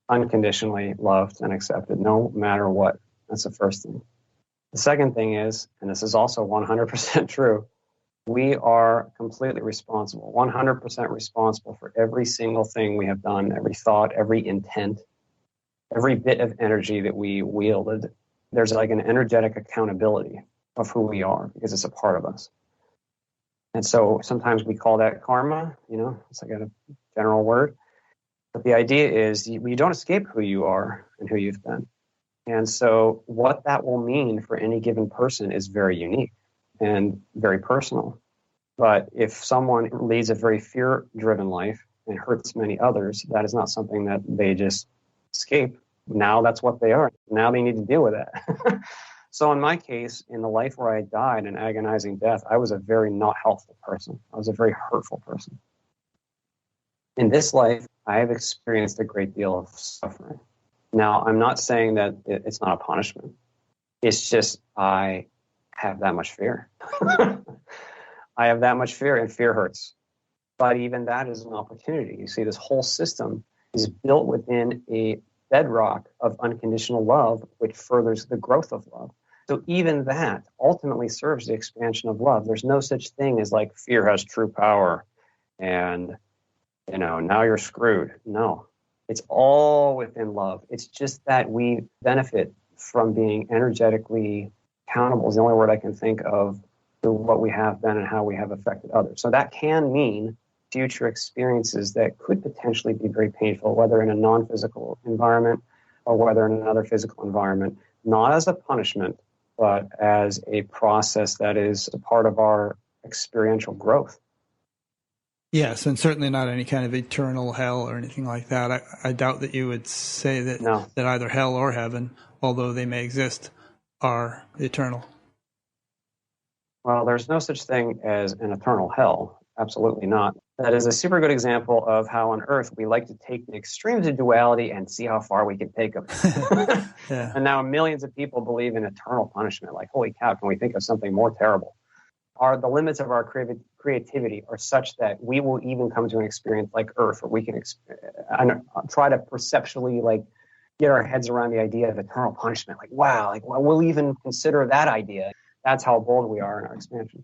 Unconditionally loved and accepted, no matter what. That's the first thing. The second thing is, and this is also 100% true, we are completely responsible, 100% responsible for every single thing we have done, every thought, every intent, every bit of energy that we wielded. There's like an energetic accountability of who we are because it's a part of us. And so sometimes we call that karma, it's like a general word. But the idea is you don't escape who you are and who you've been. And so what that will mean for any given person is very unique and very personal. But if someone leads a very fear-driven life and hurts many others, that is not something that they just escape. Now that's what they are. Now they need to deal with that. So in my case, in the life where I died an agonizing death, I was a very not helpful person. I was a very hurtful person. In this life, I have experienced a great deal of suffering. Now, I'm not saying that it's not a punishment. It's just I have that much fear. I have that much fear, and fear hurts. But even that is an opportunity. You see, this whole system is built within a bedrock of unconditional love, which furthers the growth of love. So even that ultimately serves the expansion of love. There's no such thing as like fear has true power and, now you're screwed. No, it's all within love. It's just that we benefit from being energetically accountable is the only word I can think of to what we have been and how we have affected others. So that can mean future experiences that could potentially be very painful, whether in a non-physical environment or whether in another physical environment, not as a punishment, but as a process that is a part of our experiential growth. Yes, and certainly not any kind of eternal hell or anything like that. I doubt that you would say that, No. that either hell or heaven, although they may exist, are eternal. Well, there's no such thing as an eternal hell. Absolutely not. That is a super good example of how on Earth we like to take the extremes of duality and see how far we can take them. Yeah. And now millions of people believe in eternal punishment. Like, holy cow, can we think of something more terrible? The limits of our creativity are such that we will even come to an experience like Earth where we can try to perceptually get our heads around the idea of eternal punishment. Like, wow, we'll even consider that idea. That's how bold we are in our expansion.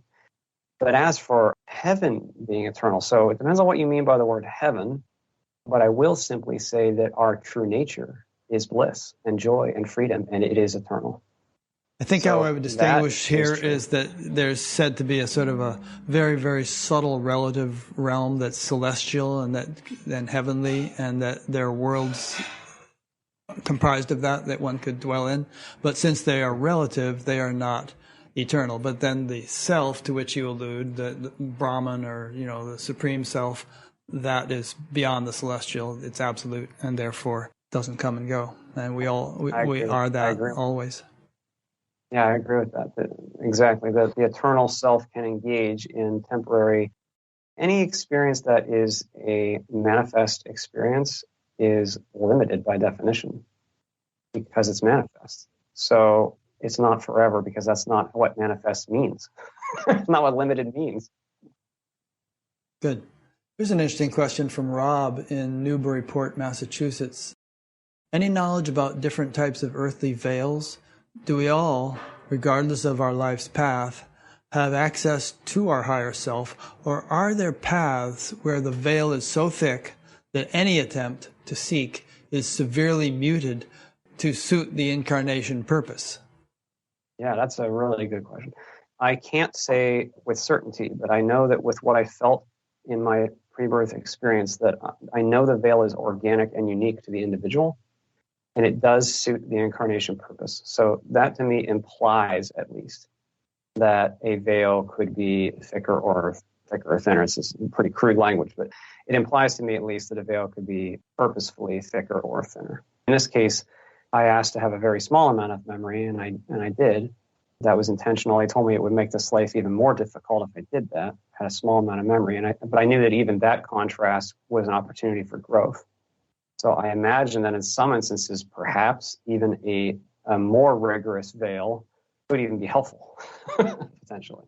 But as for heaven being eternal, so it depends on what you mean by the word heaven, but I will simply say that our true nature is bliss and joy and freedom, and it is eternal. I think how I would distinguish here is that there's said to be a sort of a very, very subtle relative realm that's celestial and then heavenly, and that there are worlds comprised of that one could dwell in. But since they are relative, they are not eternal. But then the self to which you allude, the Brahman or the supreme self, that is beyond the celestial. It's absolute and therefore doesn't come and go. And we are that always. Yeah, I agree with that. Exactly. The eternal self can engage in temporary. Any experience that is a manifest experience is limited by definition because it's manifest. So it's not forever because that's not what manifest means. It's not what limited means. Good. Here's an interesting question from Rob in Newburyport, Massachusetts. Any knowledge about different types of earthly veils? Do we all, regardless of our life's path, have access to our higher self, or are there paths where the veil is so thick that any attempt to seek is severely muted to suit the incarnation purpose? Yeah, that's a really good question. I can't say with certainty, but I know that with what I felt in my pre-birth experience, that I know the veil is organic and unique to the individual, and it does suit the incarnation purpose. So that to me implies, at least, that a veil could be thicker or thinner. It's pretty crude language, but it implies to me, at least, that a veil could be purposefully thicker or thinner. In this case, I asked to have a very small amount of memory, and I did. That was intentional. They told me it would make this life even more difficult if I did that. Had a small amount of memory, but I knew that even that contrast was an opportunity for growth. So I imagine that in some instances, perhaps even a more rigorous veil could even be helpful, potentially.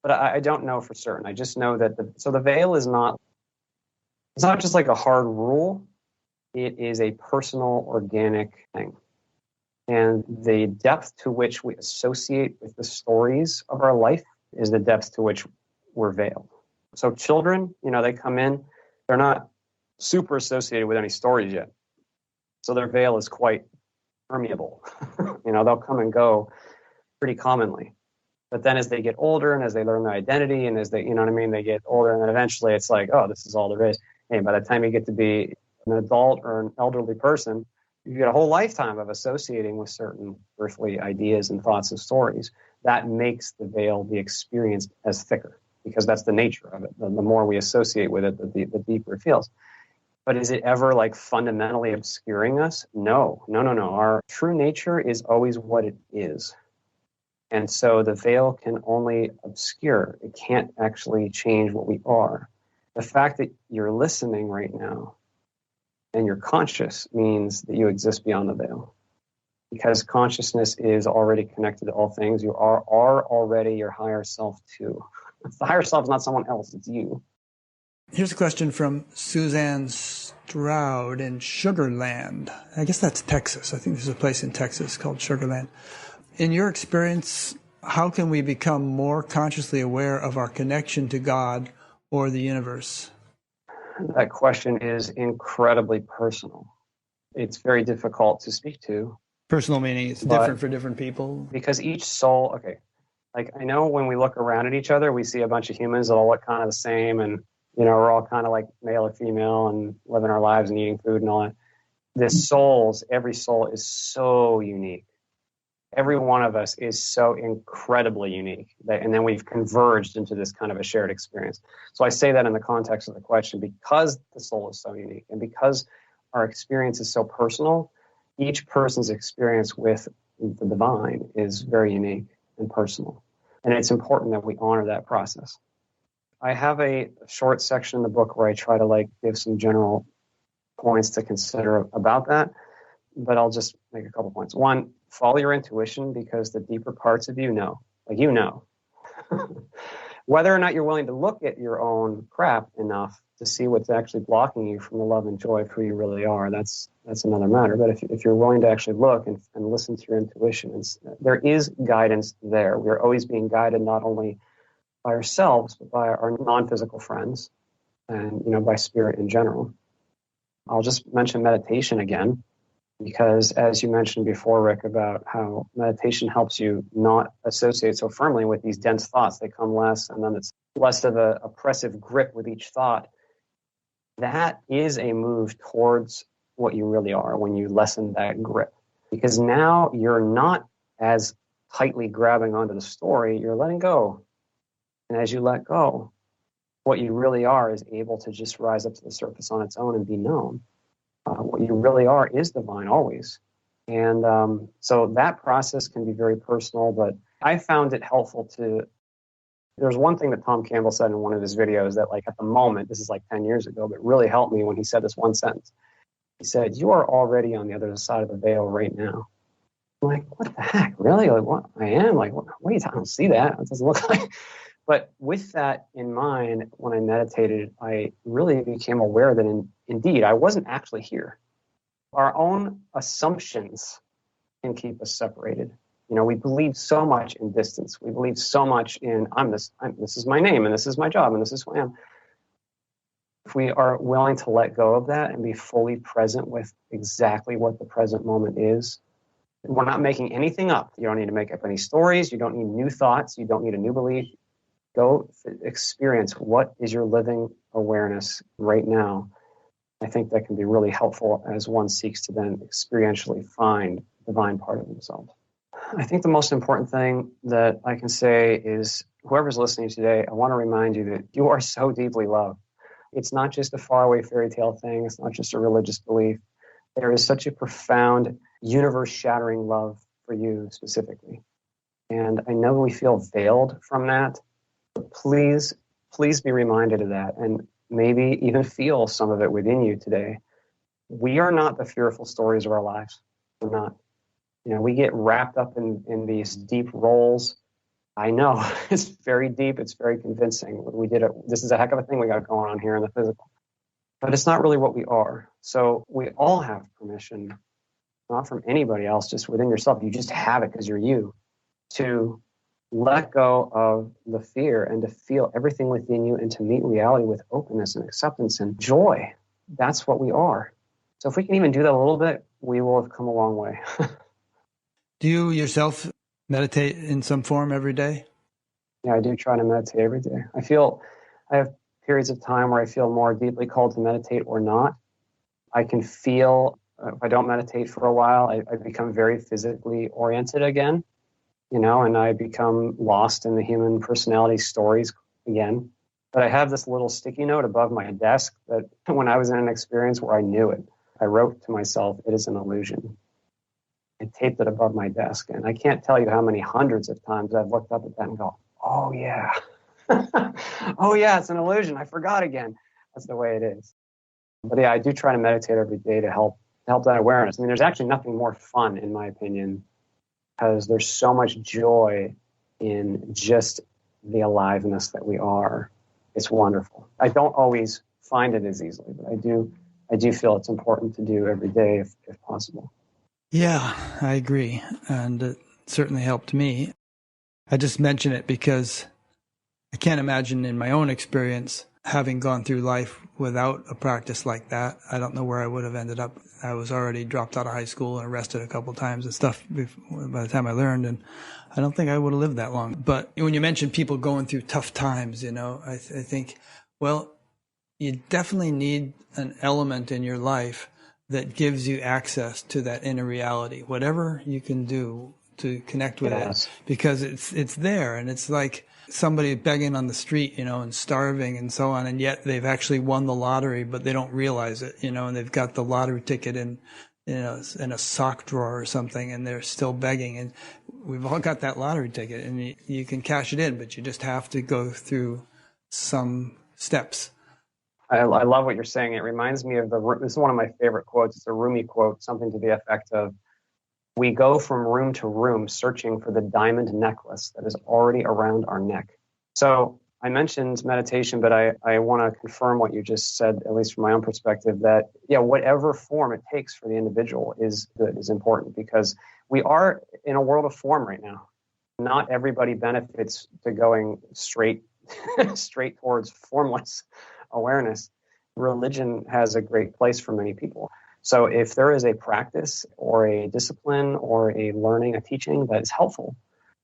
But I don't know for certain. I just know that the veil is not just like a hard rule. It is a personal, organic thing. And the depth to which we associate with the stories of our life is the depth to which we're veiled. So children, they come in, they're not super associated with any stories yet. So their veil is quite permeable. They'll come and go pretty commonly. But then as they get older and as they learn their identity and as they, they get older, and then eventually it's like, oh, this is all there is. And by the time you get to be an adult or an elderly person, you've got a whole lifetime of associating with certain earthly ideas and thoughts and stories. That makes the veil be experienced as thicker. because that's the nature of it. The more we associate with it, the deeper it feels. But is it ever like fundamentally obscuring us? No. Our true nature is always what it is. And so the veil can only obscure. It can't actually change what we are. The fact that you're listening right now and you're conscious means that you exist beyond the veil. Because consciousness is already connected to all things. You are already your higher self too. The higher self is not someone else, it's you. Here's a question from Suzanne Stroud in Sugarland. I guess that's Texas. I think there's a place in Texas called Sugarland. In your experience, how can we become more consciously aware of our connection to God or the universe? That question is incredibly personal. It's very difficult to speak to. Personal meaning it's different for different people? Because each soul, okay, like I know when we look around at each other, we see a bunch of humans that all look kind of the same, and we're all kind of like male or female and living our lives and eating food and all that. Every soul is so unique. Every one of us is so incredibly unique. And then we've converged into this kind of a shared experience. So I say that in the context of the question because the soul is so unique and because our experience is so personal. Each person's experience with the divine is very unique and personal. And it's important that we honor that process. I have a short section in the book where I try to give some general points to consider about that, but I'll just make a couple points. One, follow your intuition because the deeper parts of you know. Whether or not you're willing to look at your own crap enough to see what's actually blocking you from the love and joy of who you really are, that's another matter. But if you're willing to actually look and listen to your intuition, there is guidance there. We're always being guided not only by ourselves, but by our non-physical friends and, by spirit in general. I'll just mention meditation again, because as you mentioned before, Rick, about how meditation helps you not associate so firmly with these dense thoughts. They come less, and then it's less of an oppressive grip with each thought. That is a move towards what you really are when you lessen that grip. Because now you're not as tightly grabbing onto the story, you're letting go. And as you let go, what you really are is able to just rise up to the surface on its own and be known. What you really are is divine always. And so that process can be very personal, but I found it helpful to... There's one thing that Tom Campbell said in one of his videos that at the moment, this is 10 years ago, but really helped me when he said this one sentence. He said, "You are already on the other side of the veil right now." I'm like, what the heck? Really? What? I am? What are you talking? I don't see that. It doesn't look like... But with that in mind, when I meditated, I really became aware that indeed, I wasn't actually here. Our own assumptions can keep us separated. We believe so much in distance. We believe so much in, this is my name, and this is my job, and this is who I am. If we are willing to let go of that and be fully present with exactly what the present moment is, we're not making anything up. You don't need to make up any stories. You don't need new thoughts. You don't need a new belief. Go experience what is your living awareness right now. I think that can be really helpful as one seeks to then experientially find the divine part of themselves. I think the most important thing that I can say is whoever's listening today, I want to remind you that you are so deeply loved. It's not just a faraway fairy tale thing. It's not just a religious belief. There is such a profound, universe-shattering love for you specifically. And I know we feel veiled from that. But please be reminded of that and maybe even feel some of it within you today. We are not the fearful stories of our lives. We're not. We get wrapped up in these deep roles. I know it's very deep. It's very convincing. This is a heck of a thing we got going on here in the physical. But it's not really what we are. So we all have permission, not from anybody else, just within yourself. You just have it because you're you, to let go of the fear and to feel everything within you and to meet reality with openness and acceptance and joy. That's what we are. So if we can even do that a little bit, we will have come a long way. Do you yourself meditate in some form every day? Yeah, I do try to meditate every day. I have periods of time where I feel more deeply called to meditate or not. I can feel, if I don't meditate for a while, I become very physically oriented again. And I become lost in the human personality stories again. But I have this little sticky note above my desk that when I was in an experience where I knew it, I wrote to myself, "It is an illusion." I taped it above my desk. And I can't tell you how many hundreds of times I've looked up at that and go, "Oh, yeah." "Oh, yeah, it's an illusion. I forgot again." That's the way it is. But yeah, I do try to meditate every day to help that awareness. I mean, there's actually nothing more fun, in my opinion, because there's so much joy in just the aliveness that we are. It's wonderful. I don't always find it as easily, but I do feel it's important to do every day if possible. Yeah, I agree. And it certainly helped me. I just mention it because I can't imagine in my own experience having gone through life without a practice like that. I don't know where I would have ended up. I was already dropped out of high school and arrested a couple of times and stuff by the time I learned, and I don't think I would have lived that long. But when you mention people going through tough times, I think, well, you definitely need an element in your life that gives you access to that inner reality, whatever you can do to connect with it, because it's there, and it's like somebody begging on the street, and starving and so on, and yet they've actually won the lottery, but they don't realize it, and they've got the lottery ticket in a sock drawer or something, and they're still begging. And we've all got that lottery ticket, and you can cash it in, but you just have to go through some steps. I love what you're saying. It reminds me of this is one of my favorite quotes. It's a Rumi quote, something to the effect of, "We go from room to room searching for the diamond necklace that is already around our neck." So I mentioned meditation, but I want to confirm what you just said, at least from my own perspective, that, whatever form it takes for the individual is good, is important, because we are in a world of form right now. Not everybody benefits to going straight towards formless awareness. Religion has a great place for many people. So if there is a practice or a discipline or a learning, a teaching that is helpful,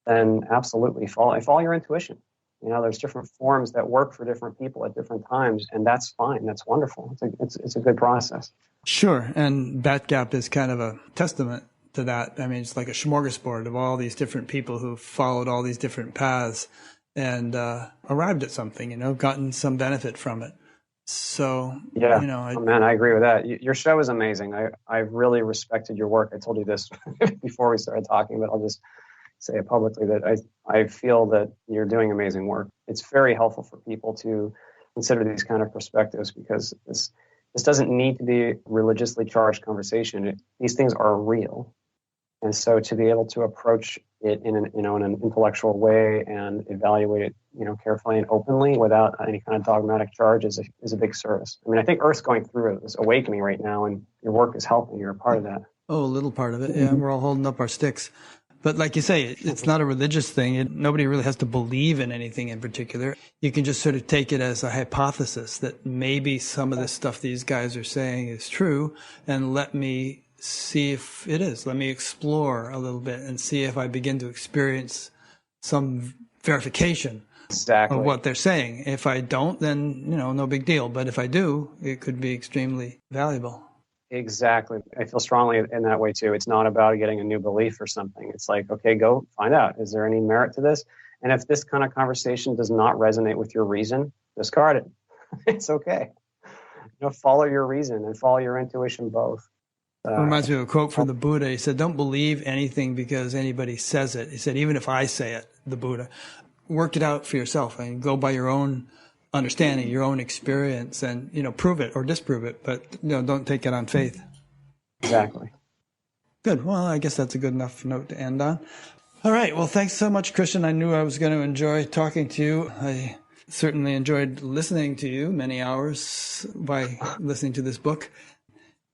then absolutely follow your intuition. There's different forms that work for different people at different times, and that's fine. That's wonderful. It's a good process. Sure. And BatGap is kind of a testament to that. I mean, it's like a smorgasbord of all these different people who followed all these different paths and arrived at something, gotten some benefit from it. So, yeah, man, I agree with that. Your show is amazing. I've really respected your work. I told you this before we started talking, but I'll just say it publicly that I feel that you're doing amazing work. It's very helpful for people to consider these kind of perspectives, because this doesn't need to be religiously charged conversation. These things are real. And so to be able to approach it in an intellectual way and evaluate it, carefully and openly without any kind of dogmatic charge is a big service. I mean, I think Earth's going through this awakening right now, and your work is helping. You're a part of that. Oh, a little part of it. Yeah, we're all holding up our sticks. But like you say, it's not a religious thing. Nobody really has to believe in anything in particular. You can just sort of take it as a hypothesis that maybe some of the stuff these guys are saying is true, and let me see if it is. Let me explore a little bit and see if I begin to experience some verification of what they're saying. If I don't, then, no big deal. But if I do, it could be extremely valuable. Exactly. I feel strongly in that way too. It's not about getting a new belief or something. It's like, okay, go find out. Is there any merit to this? And if this kind of conversation does not resonate with your reason, discard it. It's okay. Follow your reason and follow your intuition both. It reminds me of a quote from the Buddha. He said, "Don't believe anything because anybody says it." He said, "Even if I say it," the Buddha, "work it out for yourself and go by your own understanding, your own experience, and, prove it or disprove it. But, don't take it on faith." Exactly. Good. Well, I guess that's a good enough note to end on. All right. Well, thanks so much, Christian. I knew I was going to enjoy talking to you. I certainly enjoyed listening to you many hours by listening to this book.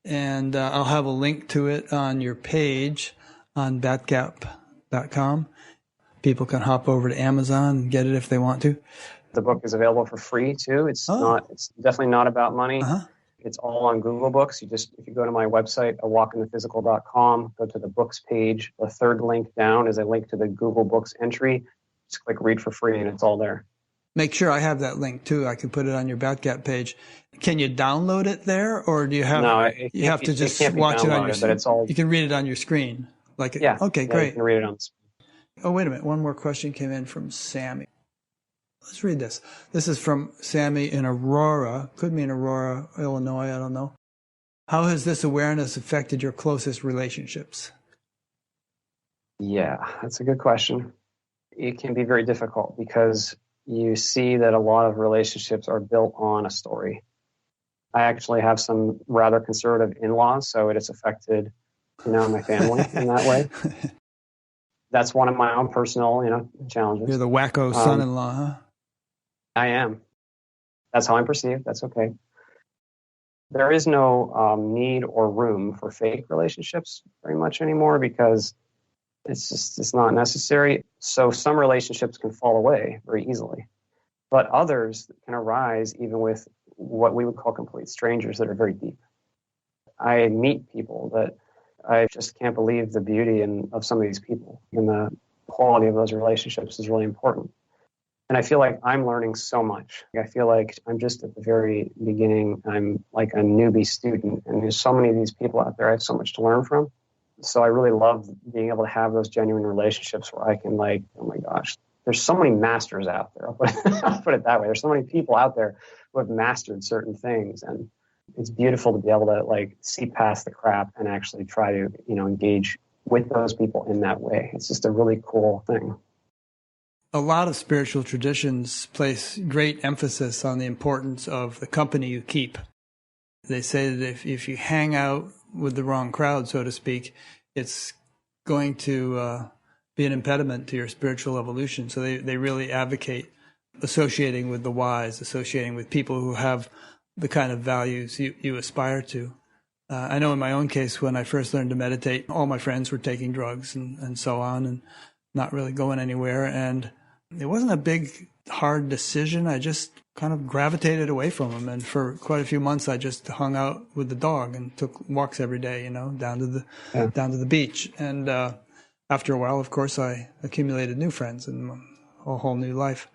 And I'll have a link to it on your page on batgap.com. People can hop over to Amazon and get it if they want to. The book is available for free too. It's definitely not about money. Uh-huh. It's all on Google Books. If you go to my website, awalkinthephysical.com, go to the books page. The third link down is a link to the Google Books entry. Just click read for free and it's all there. Make sure I have that link too. I can put it on your Batgap page. Can you download it there, or do you have? No, you have to just watch it on your. But it's all. You can read it on your screen. Okay, great. You can read it on the screen. Oh, wait a minute. One more question came in from Sammy. Let's read this. This is from Sammy in Aurora. Could mean Aurora, Illinois, I don't know. How has this awareness affected your closest relationships? Yeah, that's a good question. It can be very difficult because you see that a lot of relationships are built on a story. I actually have some rather conservative in-laws, so it has affected, my family in that way. That's one of my own personal, challenges. You're the wacko son-in-law, huh? I am. That's how I'm perceived. That's okay. There is no need or room for fake relationships very much anymore because it's not necessary. So some relationships can fall away very easily, but others can arise even with what we would call complete strangers that are very deep. I meet people that I just can't believe the beauty of some of these people, and the quality of those relationships is really important. And I feel like I'm learning so much. I feel like I'm just at the very beginning. I'm like a newbie student, and there's so many of these people out there I have so much to learn from. So I really love being able to have those genuine relationships where I can oh my gosh, there's so many masters out there. I'll put it that way. There's so many people out there who have mastered certain things, and it's beautiful to be able to see past the crap and actually try to, engage with those people in that way. It's just a really cool thing. A lot of spiritual traditions place great emphasis on the importance of the company you keep. They say that if you hang out with the wrong crowd, so to speak, it's going to be an impediment to your spiritual evolution. So they really advocate associating with the wise, associating with people who have the kind of values you aspire to. I know in my own case, when I first learned to meditate, all my friends were taking drugs and so on and not really going anywhere. And it wasn't a big, hard decision. I just kind of gravitated away from them. And for quite a few months, I just hung out with the dog and took walks every day, down to the beach. And after a while, of course, I accumulated new friends and a whole new life.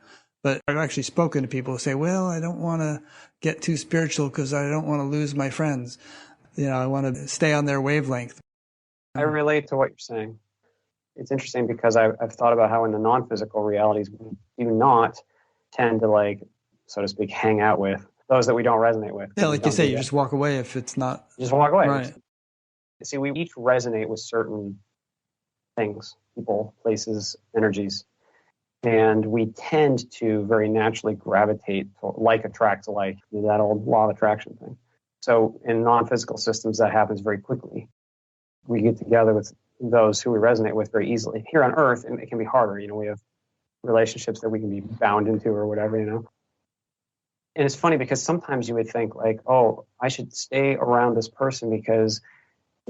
But I've actually spoken to people who say, well, I don't want to get too spiritual because I don't want to lose my friends. I want to stay on their wavelength. I relate to what you're saying. It's interesting because I've thought about how in the non-physical realities, we do not tend to, so to speak, hang out with those that we don't resonate with. Yeah, like you say, you just walk away if it's not. You just walk away. Right. See, we each resonate with certain things, people, places, energies. And we tend to very naturally gravitate to like attract to like, that old law of attraction thing. So in non-physical systems, that happens very quickly. We get together with those who we resonate with very easily. Here on Earth, it can be harder. We have relationships that we can be bound into or whatever, And it's funny because sometimes you would think oh, I should stay around this person because,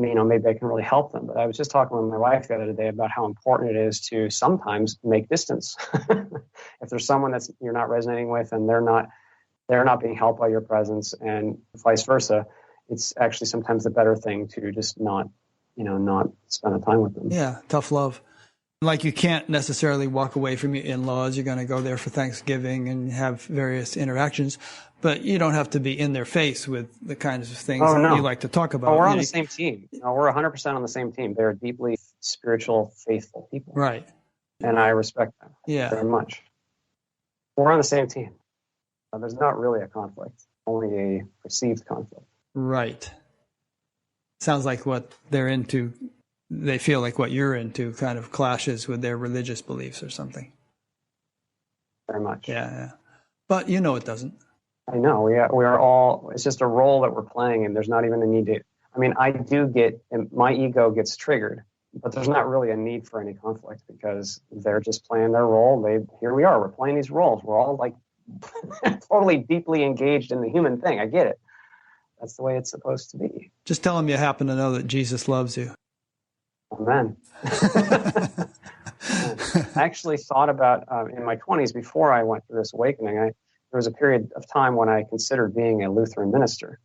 maybe I can really help them. But I was just talking with my wife the other day about how important it is to sometimes make distance. If there's someone that you're not resonating with and they're not being helped by your presence, and vice versa, it's actually sometimes the better thing to just not spend the time with them. Yeah, tough love. Like you can't necessarily walk away from your in-laws. You're going to go there for Thanksgiving and have various interactions, but you don't have to be in their face with the kinds of things that you like to talk about. We're on the same team. We're 100% on the same team. They're deeply spiritual, faithful people. Right. And I respect them very much. We're on the same team. There's not really a conflict, only a perceived conflict. Right. Sounds like what they're into, they feel like what you're into kind of clashes with their religious beliefs or something. Very much. Yeah. But it doesn't. I know. We are all, it's just a role that we're playing, and there's not even a need to, I do get, my ego gets triggered, but there's not really a need for any conflict because they're just playing their role. Here we are, we're playing these roles. We're all totally deeply engaged in the human thing. I get it. That's the way it's supposed to be. Just tell them you happen to know that Jesus loves you. Amen. I actually thought about, in my 20s, before I went through this awakening, there was a period of time when I considered being a Lutheran minister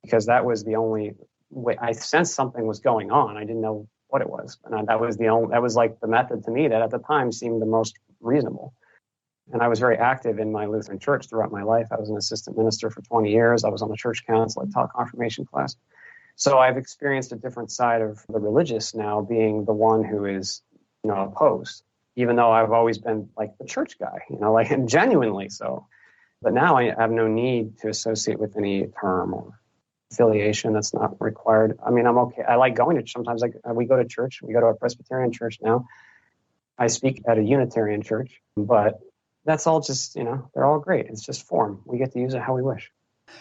because that was the only way. I sensed something was going on. I didn't know what it was. And that was the method to me that at the time seemed the most reasonable. And I was very active in my Lutheran church throughout my life. I was an assistant minister for 20 years. I was on the church council. I taught confirmation class. So I've experienced a different side of the religious now, being the one who is, opposed. even though I've always been like the church guy, like and genuinely so. But now I have no need to associate with any term or affiliation that's not required. I mean, I'm okay. I like going to sometimes. Like we go to church. We go to a Presbyterian church now. I speak at a Unitarian church, but that's all just they're all great. It's just form. We get to use it how we wish.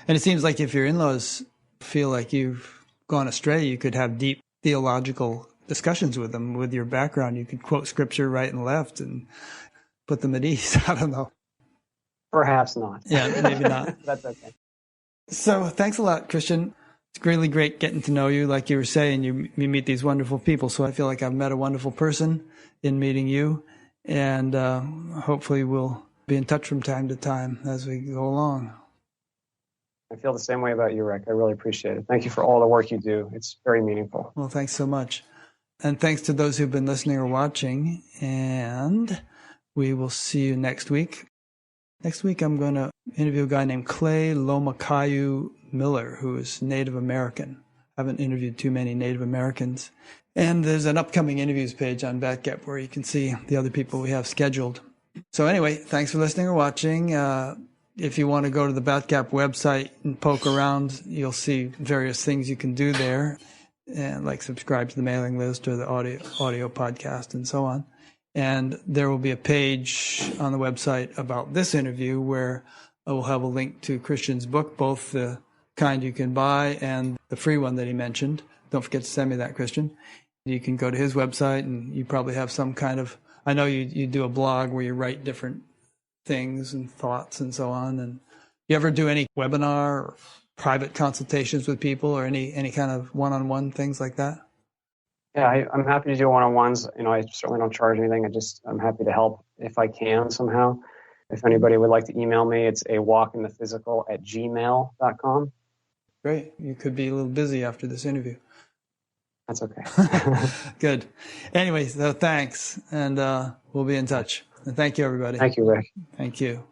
And it seems like if your in-laws feel like you've gone astray, you could have deep theological discussions with them. With your background, you could quote scripture right and left and put them at ease. I don't know. Perhaps not. Yeah, maybe not. That's okay. So thanks a lot, Christian. It's really great getting to know you. Like you were saying, you meet these wonderful people. So I feel like I've met a wonderful person in meeting you. And hopefully we'll be in touch from time to time as we go along. I feel the same way about you, Rick. I really appreciate it. Thank you for all the work you do. It's very meaningful. Well, thanks so much. And thanks to those who've been listening or watching. And we will see you next week. Next week, I'm going to interview a guy named Clay Lomakayu Miller, who is Native American. I haven't interviewed too many Native Americans. And there's an upcoming interviews page on BatGap where you can see the other people we have scheduled. So anyway, thanks for listening or watching. If you want to go to the BatGap website and poke around, you'll see various things you can do there, and like subscribe to the mailing list or the audio podcast and so on. And there will be a page on the website about this interview where I will have a link to Christian's book, both the kind you can buy and the free one that he mentioned. Don't forget to send me that, Christian. You can go to his website, and you probably have some kind of, I know you do a blog where you write different things and thoughts and so on. And you ever do any webinar or private consultations with people or any kind of one-on-one things like that? Yeah, I'm happy to do one-on-ones. I certainly don't charge anything. I'm happy to help if I can somehow. If anybody would like to email me, it's awalkinthephysical@gmail.com. Great. You could be a little busy after this interview. That's okay. Good. Anyway, so thanks, and we'll be in touch. And thank you, everybody. Thank you, Rick. Thank you.